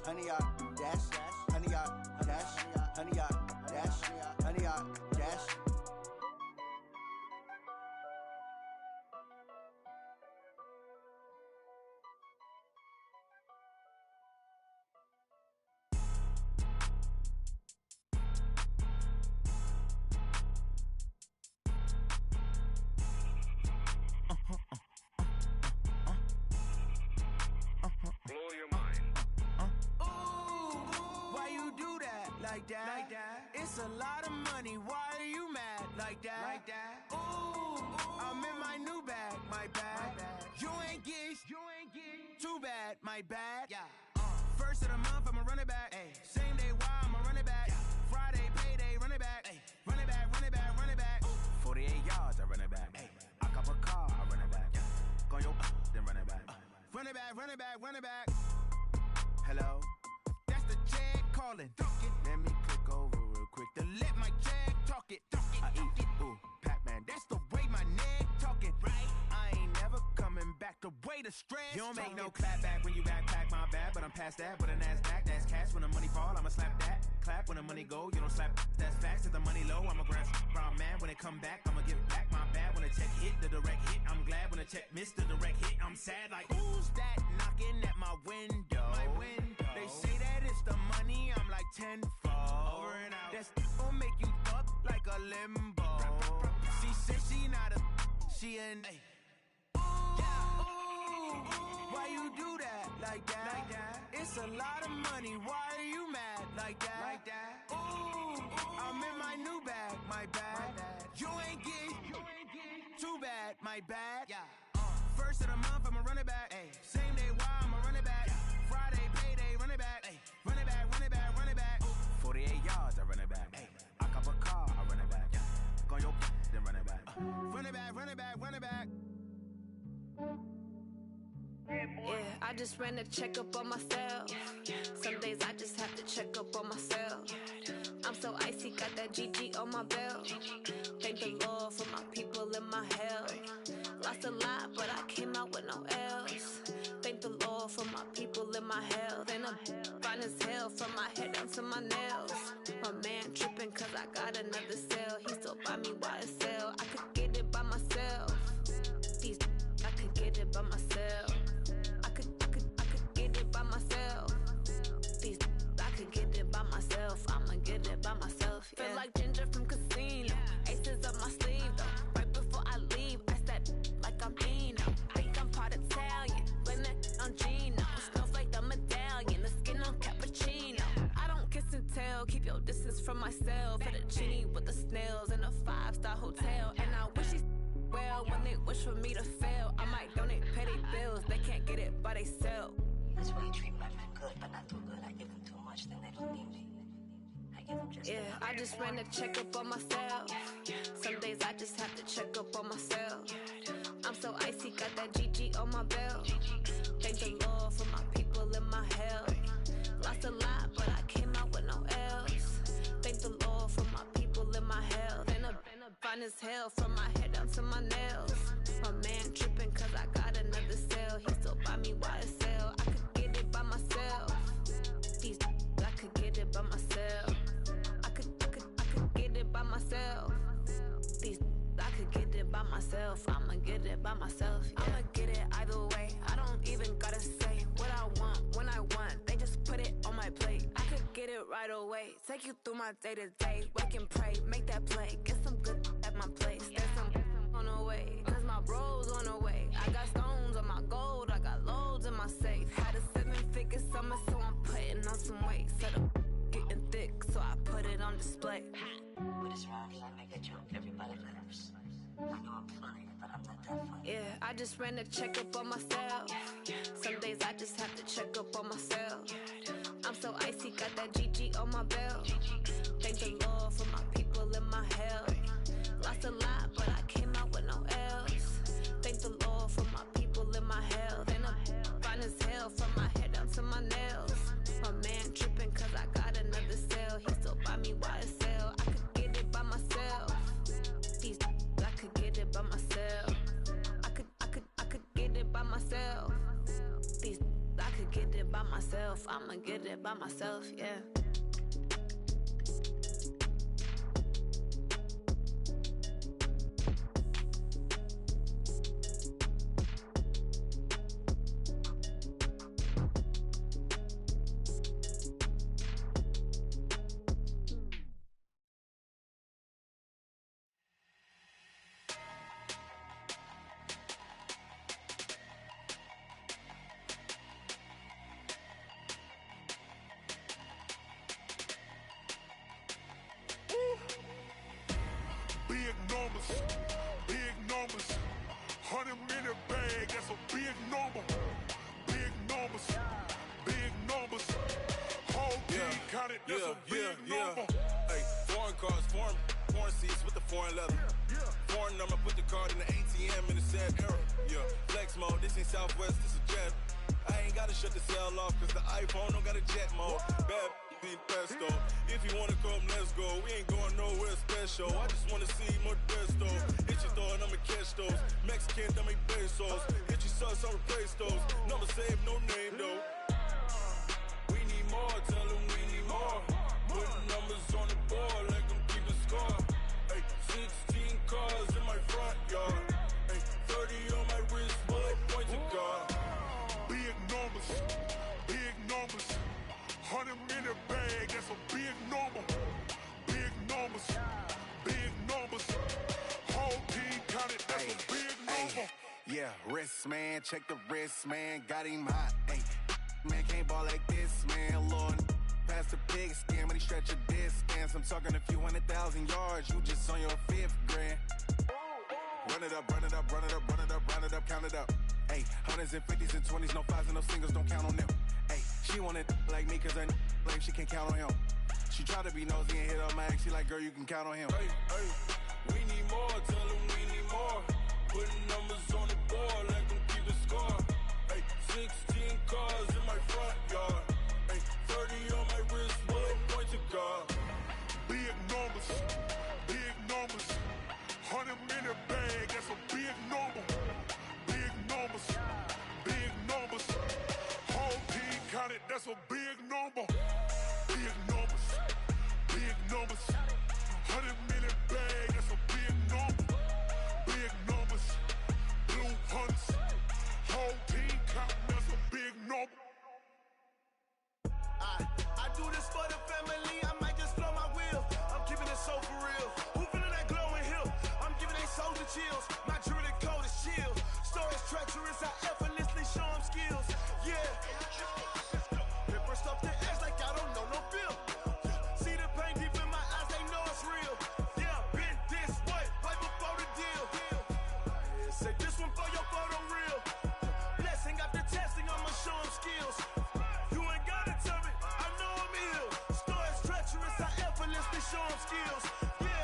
100-yard dash. 100-yard dash. 100-yard dash. 100-yard dash. Blow your mind. Ooh, why you do that? Like that? It's a lot of money. Why are you mad? Like that? Ooh, I'm in my new bag. My bad. You ain't get too bad. My bad. Yeah. First of the month, I'ma run it back. Ay. Same day, why I'ma run it back. Friday, payday, run it back. Ay. Run it back, run it back, run it back. 48 yards, I run it back. Ay. I cop a car, I run it back. Go on your then run it back. Run it back, run it back, run it back. Hello? That's the Jag calling. Let me click over real quick to let my Jag talk it. I eat it, ooh, Pac-Man. That's the way my neck talking. Right? I ain't never coming back. The way the stress. You don't make no clap back when you backpack, my bad. But I'm past that with a NASDAQ. That's cash when the money fall. I'ma slap that. Clap when the money go. You don't slap. That's facts. If the money low, I'ma grab brown man. When it come back, I'ma give back my bad. When the check hit, the direct hit. I'm glad when the check missed the direct hit. I'm sad like who's that knocking at my window? They say that it's the money. I'm like tenfold. Over and out. That's gon' make you fuck like a limbo. She said she not a. She an. Why you do that? Like that? It's a lot of money. Why are you mad? Like that? Ooh, I'm in my new bag. My bad. You ain't get too bad. My bad. Yeah. First of the month, I'ma run it back. Ay. Same day, why I'ma run it back. Friday, payday, run it back. Ay. Run it back, run it back, run it back. 48 yards, I run it back. Ay. I cop a car, I run it back. Go on your then run it back. Run it back, run it back, run it back. Yeah, I just ran a checkup on myself. Some days I just have to check up on myself. I'm so icy, got that GG on my belt. Thank the Lord for my people and my health. Lost a lot, but I came out with no else. Thank the Lord for my people and my health. And I'm fine as hell from my head down to my nails. My man tripping cause I got another cell. He still buy me YSL. I could get it by myself. These I could get it by myself. I could get it by myself. These I could get it by myself. I'ma get it by myself. Yeah. Feel like Ginger from Casino. Aces up my sleeve though. Right before I leave, I step like I'm Dino. Think I'm part Italian. Blame that on Gino. Snowflake the medallion. The skin on cappuccino. I don't kiss and tell. Keep your distance from myself. For the genie with the snails in a 5-star hotel. And I wish he's well when they wish for me to fail. I might donate petty bills. They can't get it by themselves. That's why you treat my men good, but not too good. I give them too much, then they don't need me. I give them just yeah, I just ran a checkup on myself. Some days I just have to check up on myself. I'm so icy, got that GG on my belt. Thank the Lord for my people and my as hell from my head down to my nails. My man tripping cause I got another sale. He still buy me YSL. I could get it by myself. These I could get it by myself. I could get it by myself. These I could get it by myself. I'ma get it by myself. Yeah. I'ma get it either way. I don't even gotta say what I want when I want. They just put it on my plate. I could get it right away. Take you through my day to day. Wake and pray, make that play. Get some good at my place. There's some on the way. Cause my bros on the way. I got stones on my gold. I got loads in my safe. Had a 7-figure summer, so I'm putting on some weight. Set up getting thick, so I put it on display. With this rhyme, I make a joke, everybody laughs. I know I'm funny, but I'm not that funny. Yeah, I just ran a checkup on myself. Some days I just have to check up on myself. I'm so icy, got that GG on my belt. Thank the Lord for my people in my health. Lost a lot, but I came out with no else. Thank the Lord for my people in my health. And I'm fine as hell from my head down to my nails. My man tripping cause I got another sale. He still buy me YSL. I could get it by myself. These I could get it by myself. I could get it by myself. These I could get it by myself. I'ma get it by myself, yeah. Big numbers, 100 minute bag, that's a big number. Big numbers, whole team counted, that's a big number. Hey, foreign cars, foreign seats with the foreign leather. Foreign number, put the card in the ATM in the sad era. Yeah, flex mode, this ain't Southwest, this a jet. I ain't gotta shut the cell off, cause the iPhone don't got a jet mode. Bad need pesto. If you wanna come, let's go. We ain't going nowhere special. I just wanna see more Modesto. Hit your thought, I'ma catch those. Mexican, I make pesos. Hit your sauce, I'll replace those. Number save, no name though. We need more, tell them we need more. Putting numbers on the board, like them keep a score. Hey, 16 cars in my front yard. Hey, 30 on my wrist, bullet point to God. Big numbers, 100 minute bag, that's a big number. Big numbers, whole team counted, that's a big number. Yeah, wrist man, check the wrist man, got him hot. Ay, man can't ball like this, man. Lord, past the pig skin, when he stretch a distance. I'm talking a few 100,000 yards, you just on your 5th grand. Run it up, run it up, run it up, run it up, run it up, count it up. Ay, 100s and 50s and 20s, no 5s and no singles, don't count on them. Ay, she want it like me cause her lame, she can't count on him. She try to be nosy and hit up my ex, she like, girl, you can count on him. Hey, we need more, tell them we need more. Putting numbers on the board, like them keep a score. Hey, 16 cars in my front yard. Hey, 30 on my wrist, bullet point to God. Big numbers, 100 minute bag, that's a big number. Big numbers, whole team counted, that's a big number. Big numbers, 100 minute bag, that's a big number. Big numbers, blue hunts, whole team counting, that's a big number. I do this for the family, I might just blow my wheel. I'm keeping it so for real. Who feeling that glowing hill? I'm giving they soldier chills. My jewelry code is chill. Stories treacherous, I effortlessly show them skills. Yeah. Pepper stuff the edge like I don't know no feel. See the pain deep in my eyes, they know it's real. Yeah, been this way, right before the deal. Say this one for your photo real. Blessing after testing, I'ma show them skills. You ain't gotta tell me, I know I'm ill. Stories treacherous, I effortlessly show them skills. Yeah,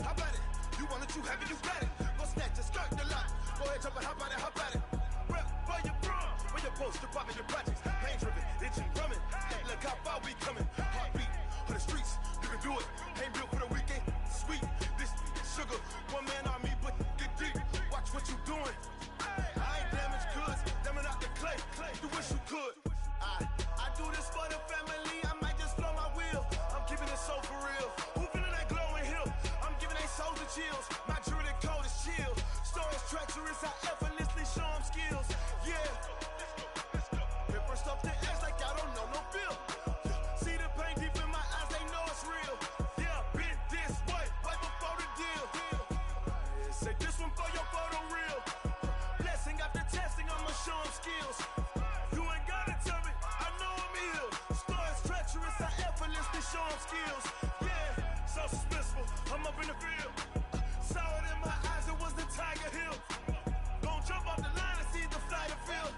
how about it? You want it, you have it, you got it. Go snatch it, skirt the lot. Go ahead, jump it, how about it? Rep for your prom, for your poster, popping your projects. Pain driven, itching, drumming. Look how far we coming. Heartbeat for the streets, you can do it. Ain't built for the weekend, sweet. This sugar. One man army, but get deep. Watch what you doing. I ain't damaged goods, damn it out the clay. You wish you could. I do this for the family. I might just blow my wheel. I'm keeping it so for real. Who feeling that glowing hill? I'm giving they souls the chills. My jewelry code is chill. Stories treacherous, I effortlessly show them skills. Yeah. Paper stuff the edge like I don't know no feel. See the pain deep in my eyes, they know it's real. Yeah, been this way, way before the deal. Say this one for your photo reel. Blessing after testing, I'ma show them skills. You ain't gotta tell me, I know I'm ill. Stories treacherous, I effortlessly show them skills. Yeah, so suspenseful, I'm up in the field. Saw it in my eyes, it was the Tiger Hill. Gon' jump off the line and see the flight of field.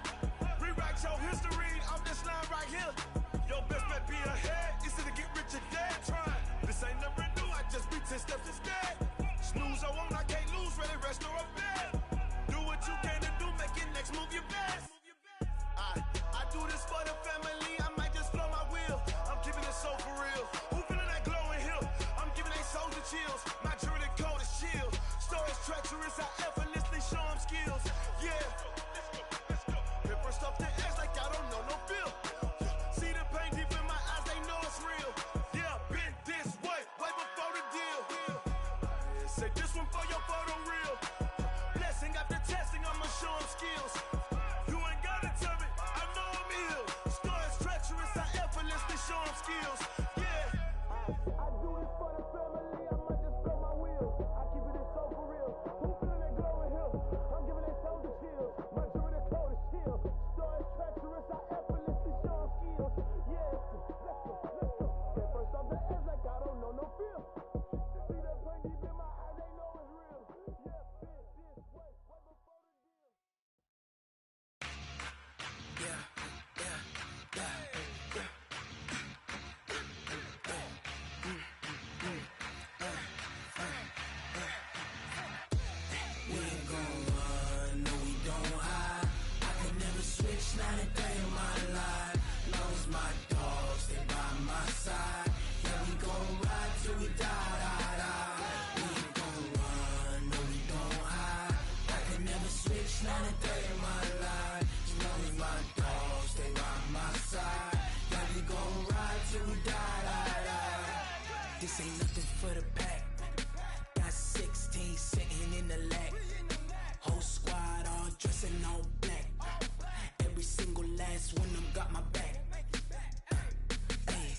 Rewrite your history on this line right here. Your best bet be ahead, easy to get rich or dead trying. This ain't never new, I just be 10 steps instead. Snooze I won't, I can't lose, ready, rest or up bed. Do what you can to do, make your next move your best. I do this for the family, I might just blow my wheel. I'm keeping it so for real. Who feeling that glowing hill? I'm giving they souls the chills. My jewelry code is chill. Stories treacherous, I effortlessly show them skills. Yeah. Paper stuff the edge like I don't know no feel. See the pain deep in my eyes, they know it's real. Yeah, been this way, way before the deal. Say this one for your photo reel. Blessing after testing, I'ma show them skills. You ain't gotta tell me, I know I'm ill. Stories treacherous, I effortlessly show them skills. Yeah. I do this for the family, I might just blow my wheel. I keep it so for real. Who feeling that glowing hill? I'm giving they souls the chills. My jewelry code is chill. Stories treacherous, I effortlessly show them skills. Yeah, let's go. Get first off the edge like I don't know no feel. See that pain deep in my eyes, they know it's real. Yeah, been this way, way before the deal. We ain't gon' run, no we don't hide. I could never switch, not a day in my life. Long as my dogs stay by my side. Yeah, we gon' ride till we die. We ain't gon' run, no we don't hide. I could never switch, not a day in my life. As long as my dogs stay by my side. Yeah, we gon' ride till we die. This ain't nothing for the pack. Got 16 sitting in the lag. Whole squad all dressing all black. Every single last one of them got my back. Hey,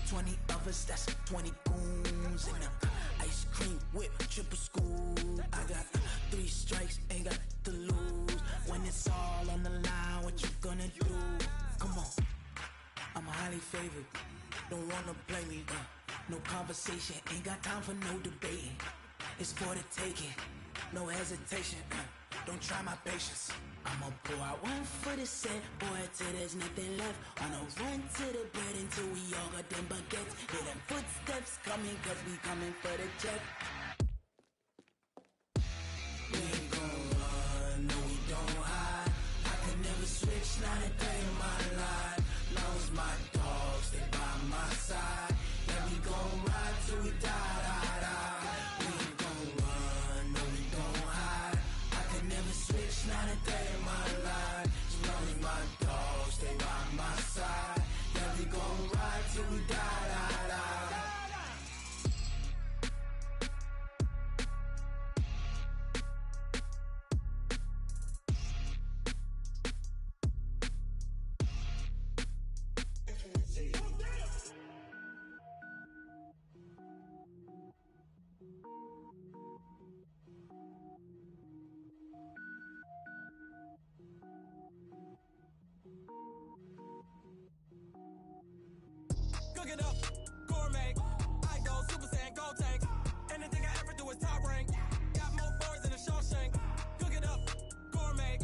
20 of us, that's 20 goons. And a ice cream whip, triple scoop. I got 3 strikes, ain't got to lose. When it's all on the line, what you gonna do? Come on, I'm highly favored. Don't wanna play me, no conversation, ain't got time for no debating. It's for the taking, no hesitation. Don't try my patience. I'ma pour out one for the set, boy, till there's nothing left. On a run to the bread until we all got them baguettes. Hear them footsteps coming, cause we coming for the check. We ain't gon' run, no we don't hide. I could never switch, not a day in my life. Long as my dogs stay by my side. Yeah, we gon' ride till we die. We ain't gon' run, no we don't hide. I could never switch, not a day in my life. As long as my dogs stay by my side. Yeah, we gon' ride till we die. Cook it up, gourmet. I go Super Saiyan, gold tank. Anything I ever do is top rank. Got more boys than a Shawshank. Cook it up, gourmet.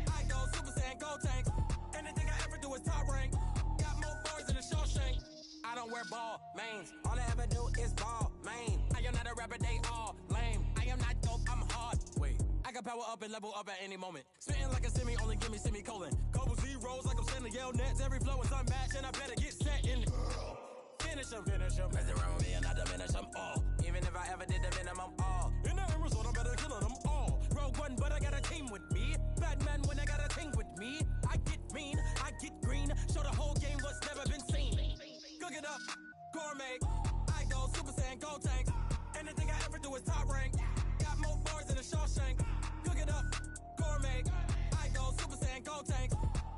I go Super Saiyan, gold tank. Anything I ever do is top rank. Got more boys than a Shawshank. I don't wear ball mains. All I ever do is ball main. I am not a rapper, they all lame. I am not dope, I'm hard. Wait, I can power up and level up at any moment. Spitting like a semi, only give me semicolon. Couple zeros like I'm sending yell nets. Every flow is unmatched and I better get set in. Finish them. Mess around with me and I diminish them all. Even if I ever did the minimum all. In the Cook it up, gourmet. I go Super Saiyan, gold tank. Anything I ever do is top rank. Got more bars than a Shawshank. Cook it up, gourmet. I go Super Saiyan, gold tank.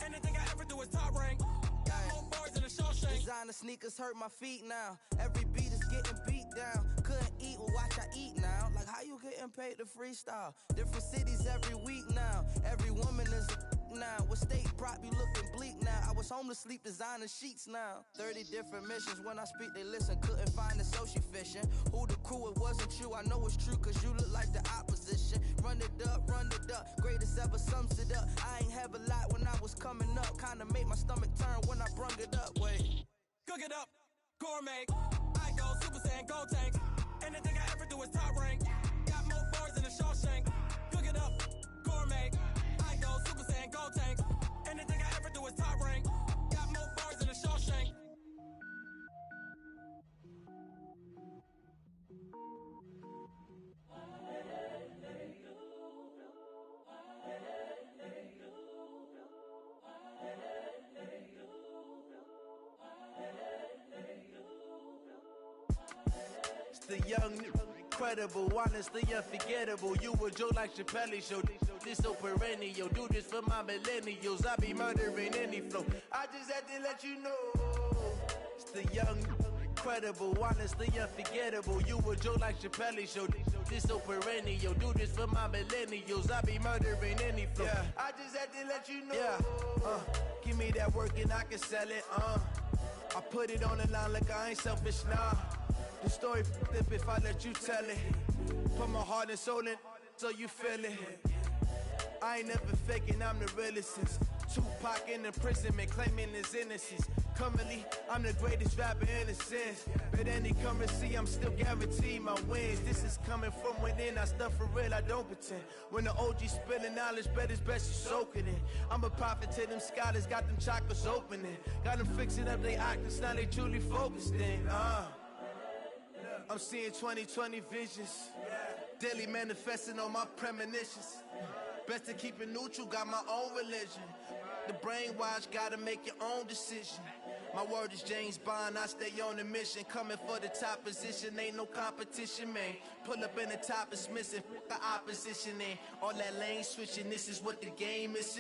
Anything I ever do is top rank. Got more bars than a Shawshank. Designer sneakers hurt my feet now. Every beat is getting beat down. Couldn't eat, well watch I eat now. Like how you getting paid to freestyle? Different cities every week now. Every woman is a now. What state prop you looking bleak now? I was home to sleep designer sheets now. 30 different missions. When I speak they listen. Couldn't find it so she fishing. Who the crew, it wasn't you. I know it's true cause you look like the opposition. Run it up, greatest ever sums it up. I ain't have a lot when I was coming up. Kinda made my stomach turn when I brung it up. Wait. Cook it up, gourmet. I go Super Saiyan, gold tank. Anything I ever do is top rank. Got more bars than a Shawshank. Cook it up, gourmet. I go Super Saiyan, gold tank. Anything I ever do is top rank. Got more bars than a Shawshank. The young, incredible, honestly unforgettable. You a joke like Chappelle show. This so perennial. Do this for my millennials. I be murdering any flow. I just had to let you know. It's the young, incredible, honestly unforgettable. You a joke like Chappelle show. This so perennial. Do this for my millennials. I be murdering any flow. Yeah. I just had to let you know. Yeah. Give me that work and I can sell it. I put it on the line like I ain't selfish, nah. The story flip if I let you tell it. Put my heart and soul in so you feel it. I ain't never faking, I'm the realest since Tupac in imprisonment, claiming his innocence. Currently, I'm the greatest rapper in a sense. But any currency, I'm still guaranteed my wins. This is coming from within, I stuff for real, I don't pretend. When the OG spilling knowledge, bet it's best you soak it in. I'm a prophet to them scholars, got them chakras opening. Got them fixing up they octaves, now they truly focused in. I'm seeing 2020 visions. Daily manifesting on my premonitions. Best to keep it neutral, got my own religion. The brainwash, gotta make your own decision. My word is James Bond, I stay on a mission. Coming for the top position, ain't no competition, man. Pull up in the top, it's missing, the opposition ain't. All that lane switching, this is what the game is.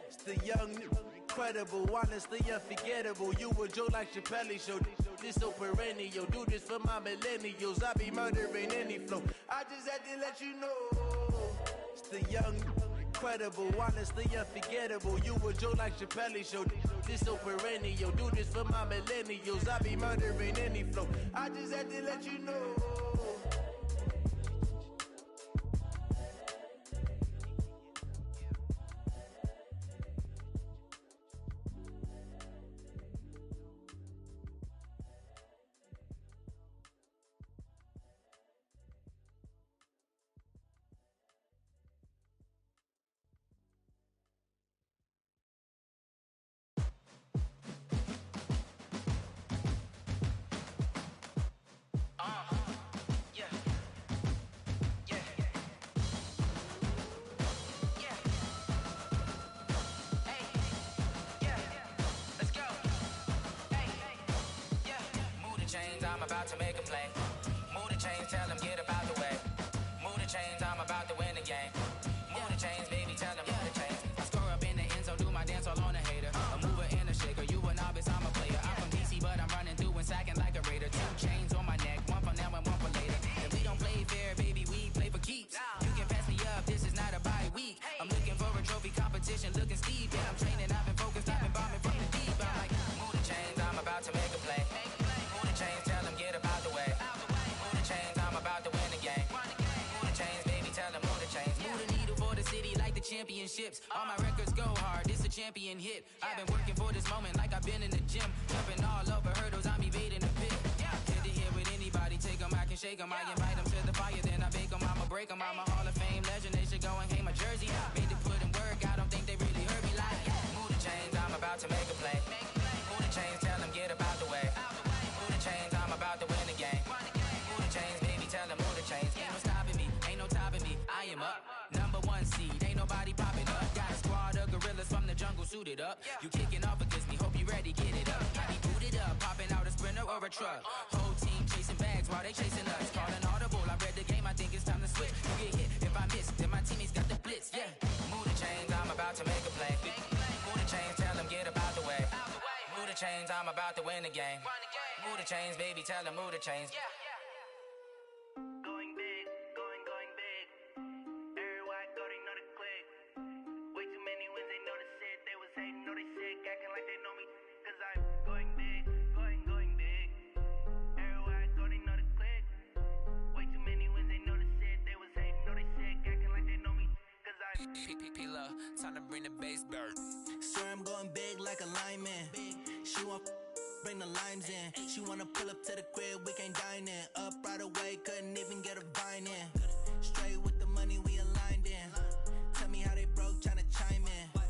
It's the young, incredible, honestly unforgettable. You a joke like Chappelle show. This so perennial. Do this for my millennials. I be murdering any flow. I just had to let you know. It's the young, incredible, honestly unforgettable. You a joke like Chappelle show. This so perennial. Do this for my millennials. I be murdering any flow. I just had to let you know. I'm about to make a play. Move the chains, tell them get up out the way. Move the chains, I'm about to win the game. Move the chains, baby, tell them move the chains. I score up in the end zone, do my dance all on a hater. A mover and a shaker, you a novice, I'm a player. I'm from DC, but I'm running through and sacking like a raider. 2 chains on my neck, one for now and one for later. And we don't play fair, baby, we play for keeps. You can pass me up, this is not a bye week. I'm looking for a trophy competition, looking steep. Yeah, I'm training, I've been focused, I've been bombing from the deep. I'm like, move the chains, I'm about to make a play. Move the chains, tell them get up out the way. Move the chains, I'm about to win the game. Move the chains, baby, tell them move the chains. Move the needle for the city like the championships. All my records go hard, this a champion hit. I've been working for this moment like I've been in the gym. Jumping all over hurdles, I'm evading the pit. Head to head with anybody, take them, I can shake them. I invite them to the fire, then I bake them, I'ma break them. I'm a Hall of Fame legend, they should go and hang my jersey. Made to put in work, I don't think they really heard me like. Move the chains, I'm about to make a play. Move the chains, tell them get up out the way. Move the chains, I'm about to win the game. Move the chains, baby, tell them move the chains. Ain't no stopping me, ain't no topping me. I am up, #1 seed, ain't nobody popping up. Got a squad of gorillas from the jungle suited up. You kicking off against me, hope you ready, get it up. I be booted up, truck. Whole team chasing bags while they chasing us. Calling audible, I read the game, I think it's time to switch. You get hit, if I miss, then my teammates got the blitz, yeah. Move the chains, I'm about to make a play. Move the chains, tell them get about the way. Move the chains, I'm about to win the game. Move the chains, baby, tell them move the chains. Going big, going big. Everywhere I go, they know the click. Way too many wins, they know the shit. They was hating, know they sick, acting like they know me. Cause I'm going big, going big. Everywhere I go, they know the click. Way too many wins, they know the shit. They was hating, know they sick, acting like they know me. Cause I'm P-P-P-Love, time to bring the bass bird. Swear I'm going big like a lineman. She want bring the limes in. She wanna pull up to the crib, we can't dine in. Up right away, couldn't even get a vine in. Straight with the money we aligned in. Tell me how they broke, tryna chime in.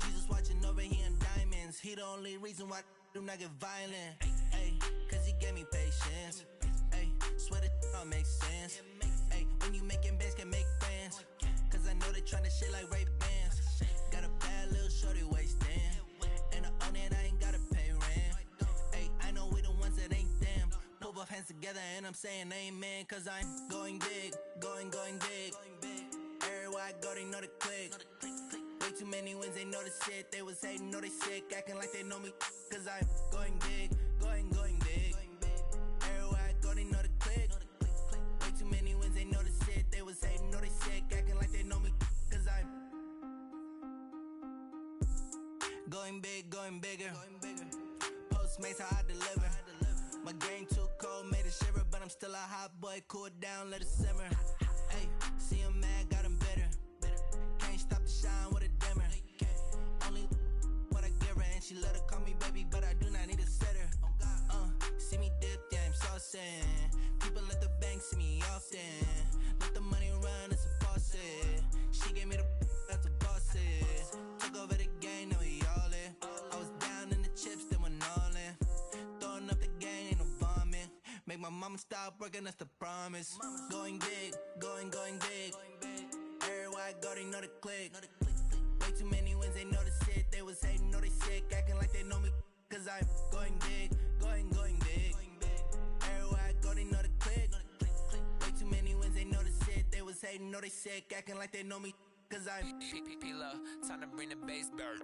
Jesus watching over here in diamonds. He the only reason why I do not get violent. Ay, cause he gave me patience. Ay, swear that all makes sense. Ay, when you making bands, can make friends. Cause I know they tryna shit like Ray-Bans. Got a bad little shorty wasting. And I own it, I ain't gotta pay rent. Ay, I know we the ones that ain't them. Pull both hands together and I'm saying amen. Cause I'm going big, going big. Everywhere I go, they know the click. Way too many wins, they know the shit. They was hating, know they sick, acting like they know me. Cause I'm going big, going big. Everywhere I go, they know the click. Way too many wins, they know the shit. They was hating, know they sick, acting like they know me. Cause I'm going big, going bigger. Postmates how I deliver. My game too cold, made it shiver, but I'm still a hot boy. Cool it down, let it simmer. Hey, see him mad, got him bitter. Can't stop the shine with a dimmer. Only what I give her, and she let her call me baby, but I do not need a sitter. See me dip, yeah, I'm saucing. People at the bank see me often. Let the money run, it's a faucet. She gave me the that's a boss it. Took over the game, now we all in. I was down in the chips, then went all in. Throwing up the gang, ain't no vomit. Make my mama stop working, that's the promise. Going big, going big. Everywhere I go, they know the click. Way too many wins, they know the shit. They was hating, know they sick, acting like they know me. Cause I'm going big, going big. Everywhere I go, they know the click. Way too many wins, they know the shit. They was hating, know they sick, acting like they know me. Cause I'm P-P-P-Love, time to bring the bass bird.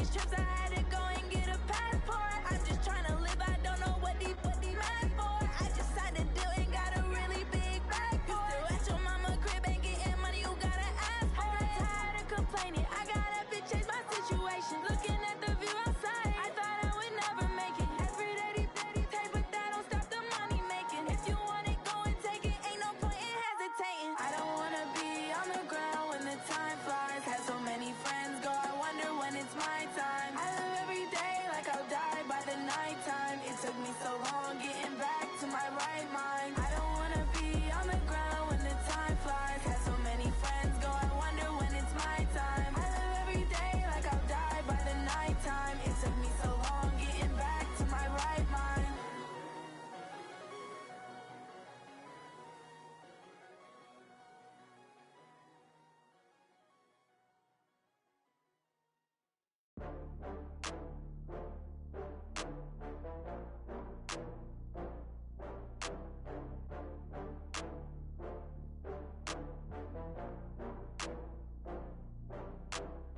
these trips, I had to go and get a passport. I'm just trying to live, I don't know what these mad for. I just signed a deal and got a really big bag for it. You still at your mama crib, ain't getting money, you gotta ask for it. I'm tired of complaining, I gotta bitch change my situation. Looking at the view outside, I thought I would never make it. Every day these take, but that don't stop the money making. If you want it, go and take it, ain't no point in hesitating. I don't wanna be on the ground when the time flies. Had so many friends go, I wonder when it's my time. I live every day like I'll die by the nighttime. It took me so long getting back to my right mind. I don't wanna be on the ground when the time flies. Had so many friends go, I wonder when it's my time. I live every day like I'll die by the nighttime. It took me so long getting back to my right mind.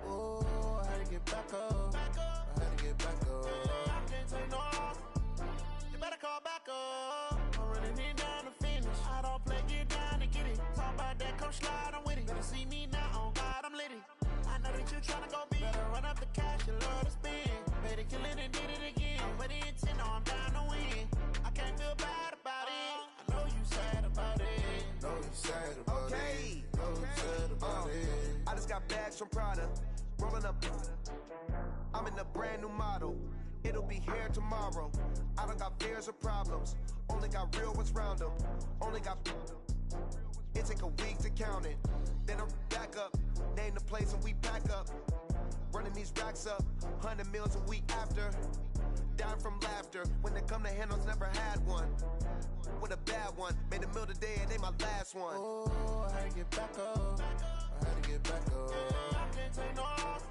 Oh, I had to get back up. I had to get back up. I can't take no loss. You better call back up. I'm running it down to finish. I don't play, get down to get it. Talk about that, come slide, I'm with it. Better see me now, on God, I'm lit it. I know that you tryna go big. Better run up the cash, you love to spend. Made it, kill it, and did it again. With the intent, no, I'm down to win. I can't feel bad about it. I know you sad about it. Know you sad about it. Know you sad about it. I just got bags from Prada. Rolling up. I'm in a brand new model. It'll be here tomorrow. I don't got fears or problems. Only got real ones round them. Only got. It take a week to count it. Then I'm back up. Name the place and we pack up. Running these racks up. 100 meals a week after. Dying from laughter. When they come to handles, never had one. With a bad one. Made a meal today and they my last one. Oh, I had to get back up. I had to get back up. I can't take no loss.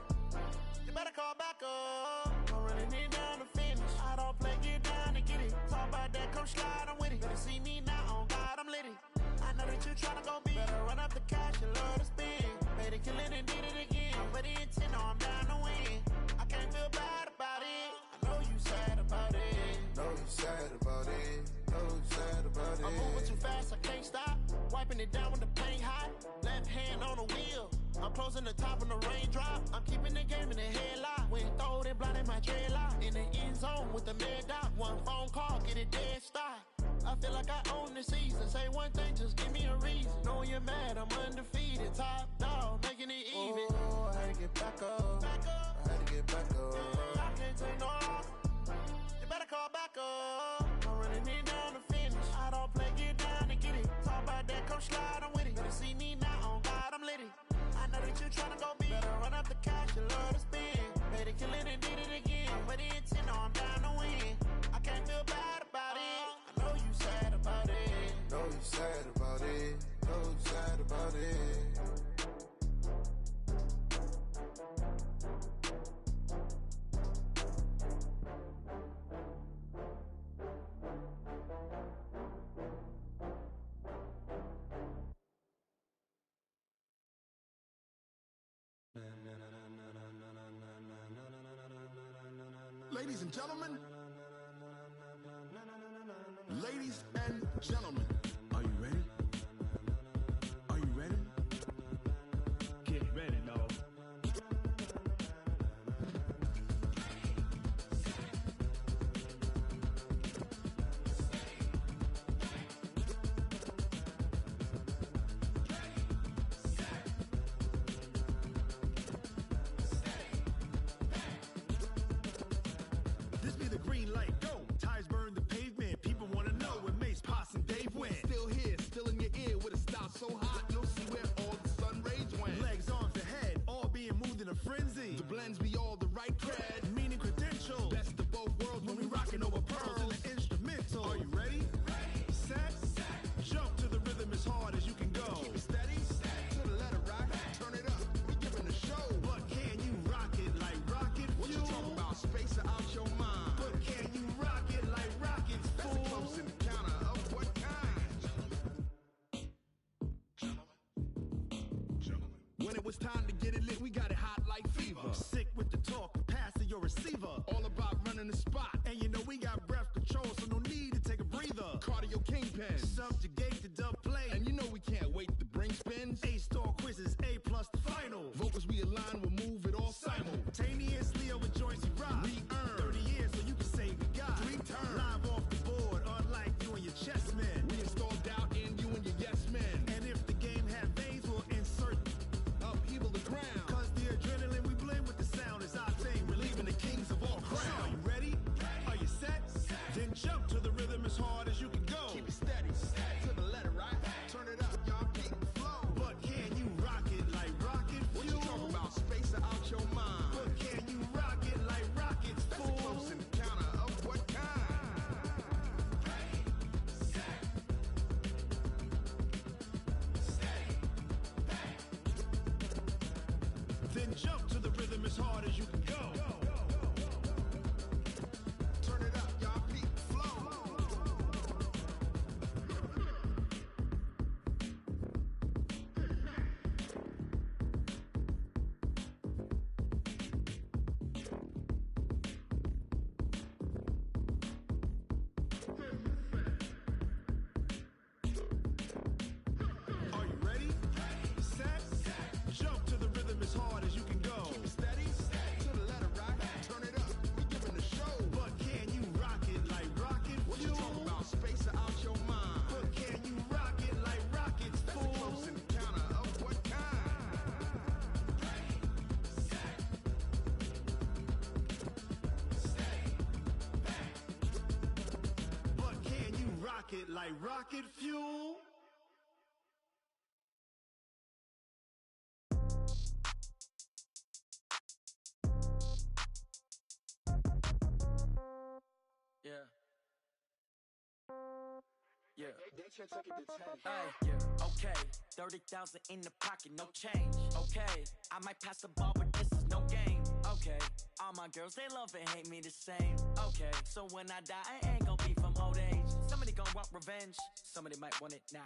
You better call back up. I'm running it down to finish. I don't play, get down to get it. Talk about that, come slide, I'm with it. Better see me now, on God, I'm lit it. I know that you tryna go big. Better run up the cash, you love to spend. Made it, kill it, and did it again. With the intent, no, I'm down to win. I can't feel bad about it. I know you sad about it. Know you sad about it. Know you sad about it. I'm moving too fast, I can't stop. Wiping it down when the paint hot. Left hand on the wheel. I'm closing the top when the raindrop. I'm keeping the game in the headlock. When throwed and blinded my dreadlock. In the end zone with the mad dot. One phone call, get it dead stop. I feel like I own the season. Say one thing, just give me a reason. Knowing you're mad, I'm undefeated. Top dog, making it even. Oh, I had to get back up. I had to get back up. I can't take no loss. You better call back up. I'm running it down to finish. I don't play, get down to get it. Talk about that, come slide, I'm with it. Better see me now, on God, I'm lit it. I know that you tryna go big. Better run up the cash, you love to spend. Made it, kill it, and did it again. With the intent, no, I'm down to win. I can't feel bad about it. I know you sad about it. Know you sad about it. Know you sad about it. Ladies and gentlemen, ladies and gentlemen, are you ready? Are you ready? Get ready, dog. This be the green light, go. Tires burn the pavement. People wanna know when Mace, Posse, and Dave went. Still here, still in your ear with a style so hot, you'll see where all the sun rays went. Legs, arms, the head, all being moved in a frenzy. The blends be all the right cred, meaning credentials. Best of both worlds when we rockin' over pearls in the instrumental. Are you ready? Set, jump to the rhythm as hard as you can go. Keep it steady, to the letter rock, turn it up. We giving a show, but can you rock it like rocket fuel? What you talking about? Space out your mind. But can you rock it like rockets, fool? That's a close encounter of what kind? When it it's time to get it lit. We got it hot like fever. Sick with the talk, passing your receiver. All about running the spot. And you know we got breath control, so no need to take a breather. Cardio kingpin, subjugate the dub play. And you know we can't wait to bring spins. A-star quizzes, A+ the final. Vocals we align, we'll move it all simultaneously over joints we rock. We earn 30 years so you can say we got 3 turns. Live off the board, unlike you and your chess men. We install doubt in you and your yes men. And if the game had veins, we'll insert upheaval the ground. Cause the adrenaline we blend with the sound is our thing, relieving the kings of all crowns. Are you ready? Are you set? Then jump to the rhythm as hard as you can go. Keep it steady, to the letter, right? Turn it up, y'all, keep it flow. But can you rock it like rocket fuel? What you talking about? Space out your mind. But can you rock it like rockets, fool? That's a close encounter of what kind? Ready, set, steady, bang. Then jump to the rhythm as hard as you can go. Turn it up, y'all, keep it flow. Are you ready? Set, jump to the rhythm as hard as you can go. Keep it steady, to the letter, right? Turn it up, we giving the show. But can you rock it like rocket fuel? What you talking about? Space out your mind. But can you rock it like rockets, fool? That's a close encounter of what kind? Ready, set, steady, bang. But can you rock it like rocket fuel? Yeah. Yeah. Ay, yeah. Okay. 30,000 in the pocket, no change. Okay. I might pass the ball, but this is no game. Okay. All my girls, they love and hate me the same. Okay. So when I die, I ain't gon' be from old age. Somebody gon' want revenge. Somebody might want it now.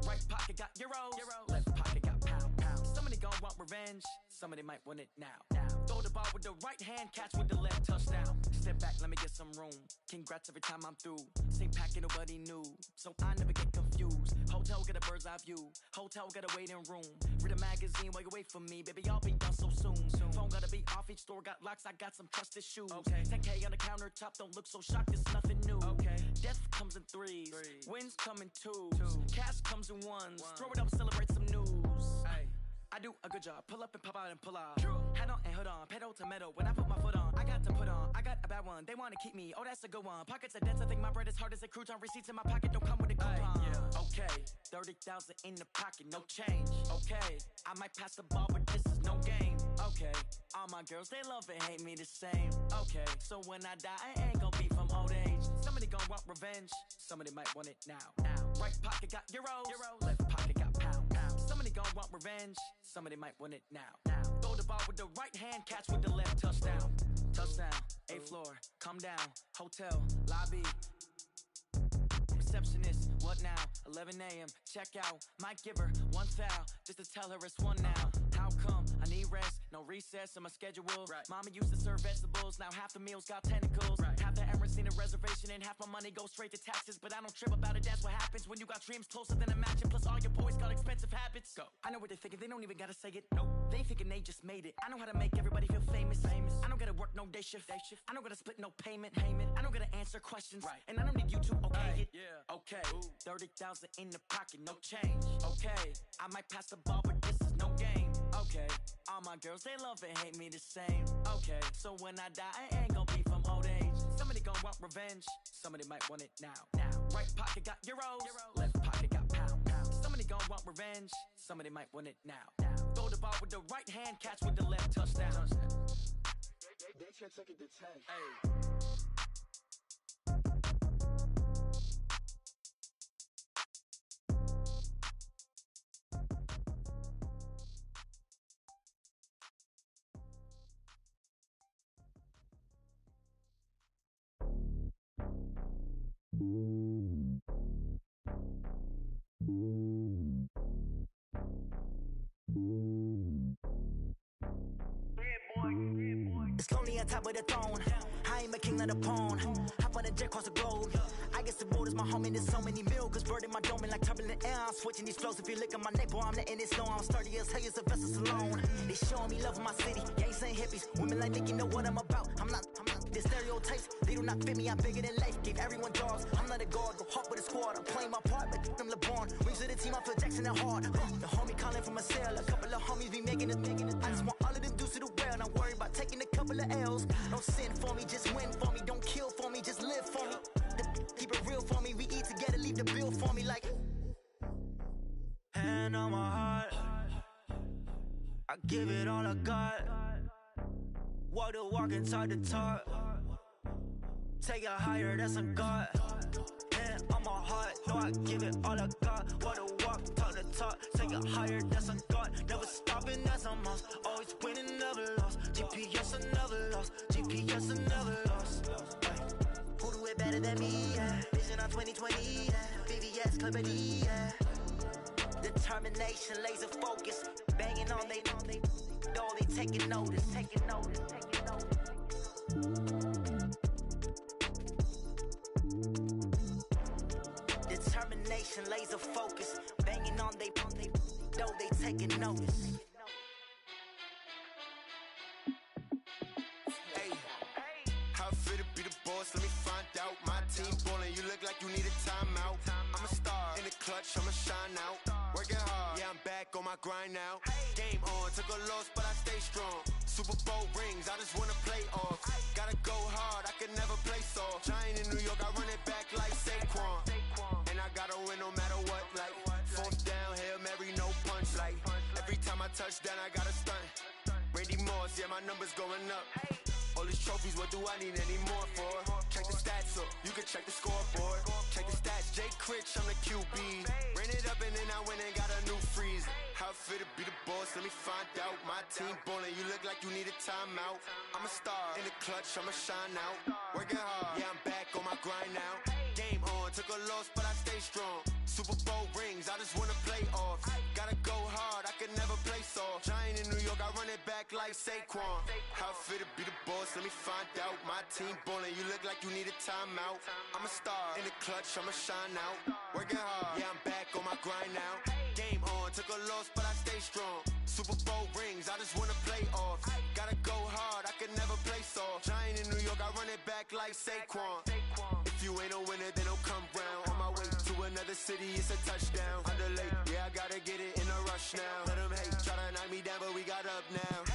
Right pocket got euros. Left pocket got pound. Somebody gon' want revenge. Somebody might want it now. Throw the ball with the right hand, catch with the left, touchdown. Step back, let me get some room. Congrats every time I'm through. Same packet, nobody knew, so I never get confused. Hotel got a bird's eye view. Hotel got a waiting room. Read a magazine while you wait for me, baby. I'll be done so soon. Phone gotta be off, each store got locks. I got some trusted shoes. 10K on the countertop, don't look so shocked. It's nothing new. Death comes in threes, wins come in twos. Cash comes in ones. Throw it up, celebrate some news. I do a good job, pull up and pop out and pull out. Head on and hood on, pedal to metal. When I put my foot on, I got to put on. I got a bad one, they wanna keep me. Oh, that's a good one. Pockets are dense, I think my bread is hard as a crouton. Receipts in my pocket don't come with a coupon. Okay, 30,000 in the pocket, no change. Okay, I might pass the ball, but this is no game. Okay, all my girls, they love and hate me the same. Okay, so when I die, I ain't gon' be from old age. Somebody gon' want revenge, somebody might want it now. Right pocket got euros, left pocket got pound. Somebody gon' want revenge, somebody might want it now. Throw the ball with the right hand, catch with the left, touchdown. Touchdown, 8th floor, come down, hotel, lobby. Receptionist, what now? 11 a.m., check out. Might give her one foul, just to tell her it's one now. How come? I need rest, no recess in my schedule. Mama used to serve vegetables, now half the meals got tentacles. Half the Emirates need a reservation and half my money goes straight to taxes. But I don't trip about it, that's what happens when you got dreams closer than a mansion. Plus all your boys got expensive habits. Go. I know what they're thinking, they don't even gotta say it. Nope. They thinking they just made it. I know how to make everybody feel famous. I don't gotta work no day shift. I don't gotta split no payment. I don't gotta answer questions. And I don't need you to okay it. Okay, 30,000 in the pocket, no change. Okay, I might pass the ball, but this is no game. Okay, all my girls, they love and hate me the same. Okay, so when I die, I ain't gon' be from old age. Somebody gon' want revenge, somebody might want it now. Right pocket got euros, left pocket got pound. Somebody gon' want revenge, somebody might want it now. Throw the ball with the right hand, catch with the left, touchdown. They can't take it to 10. Hey. top of the throne. I ain't a king of the pawn. Hop on a jet across the globe. I guess the road is my home and there's so many miracles burning my dome like turbulent air. I'm switching these flows. If you look at my neck, boy, I'm letting it slow. I'm sturdy as hell, it's a vessel alone. They showing me love in my city. Gangs ain't hippies. Women like Nick, you know what I'm about. I'm not the stereotypes. They do not fit me. I'm bigger than life. Gave everyone jobs. I'm not a guard. Go hard with a squad. I'm playing my part, but I'm LeBron. Wings of the team, I feel Jackson and hard. The homie calling from a cell. A couple of homies be making it. I just want all of them dudes to the well. Not worry about taking a couple of L's. Don't sin for me, just win for me. Don't kill for me, just live for me. Keep it real for me. We eat together, leave the bill for me like. Hand on my heart, I give it all I got. Walk the walk and talk the talk. Take it higher, that's a God. Hand on my heart, no, I give it all I got. Walk the walk, talk the talk. Take it higher, that's a God. Never stopping, that's a must. Always winning, never lost. GPS, I never lost. GPS, I never lost. Who do it better than me? Yeah. Vision on 2020. Yeah. VVS, Company. Yeah. Determination, laser focus. Banging on they door, they taking notice. Taking notice. Taking notice. Determination, laser focus. Banging on they door, they taking notice. How fit to be the boss? Let me find out. My team ballin', you look like you need a timeout. I'm a star in the clutch, I'ma shine out. Working hard, yeah, I'm back on my grind now. Game on, took a loss, but I stay strong. Super Bowl rings, I just wanna play off. Gotta go hard, I can never play soft. Giant in New York, I run it back like Saquon. And I gotta win no matter what, like fourth down, Hail Mary, no punch. Like every time I touch down, I gotta stunt. Randy Moss, yeah, my numbers going up. All these trophies, what do I need any more for? Check the stats up, you can check the scoreboard. Check the stats, Jay Critch, I'm the QB. Ran it up and then I went and got a new freeze. How fit to be the boss, let me find out. My team ballin', you look like you need a timeout. I'm a star in the clutch, I'ma shine out. Working hard, yeah, I'm back on my grind now. Game on, took a loss, but I stay strong. Super Bowl rings, I just wanna play off. Gotta go hard, I can never play soft. Giant in New York, I run it back like Saquon. How fit to be the boss, let me find out. My team ballin', you look like you need a timeout. I'm a star in the clutch, I'ma shine out. Working hard, yeah, I'm back on my grind now. Game on, took a loss, but I stay strong. Super Bowl rings, I just wanna play off. Gotta go hard, I can never play soft. Giant in New York, I run it back like Saquon. If you ain't a winner, then don't come round. On my way to another city, it's a touchdown. Underlay, yeah, I gotta get it in a rush now. Let them hate, try to knock me down, but we got up now.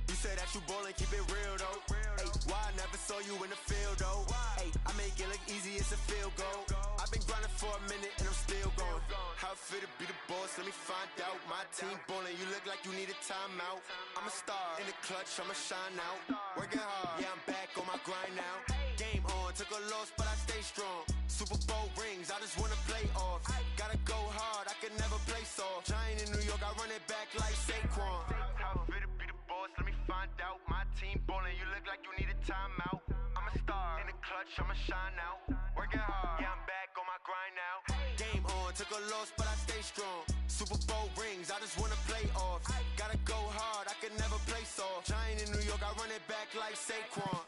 You say that you ballin', keep it real though. Hey, why I never saw you in the field though? Hey, I make it look easy, it's a field goal. I've been grinding for a minute and I'm still going. How fit to be the boss, let me find out. My team ballin', you look like you need a timeout. I'm a star in the clutch, I'ma shine out. Working hard, yeah, I'm back on my grind now. Game on, took a loss, but I stay strong. Super Bowl rings, I just wanna play off. Gotta go hard, I can never play soft. Giant in New York, I run it back like Saquon. How fit to be the boss, let me find out. My team ballin', you look like you need a timeout. I'm a star in the clutch, I'ma shine out. Working hard, yeah, I'm back on my grind now. Game on, took a loss, but I stay strong. Super Bowl rings, I just wanna play off. Gotta go hard, I can never play soft. Giant in New York, I run it back like Saquon.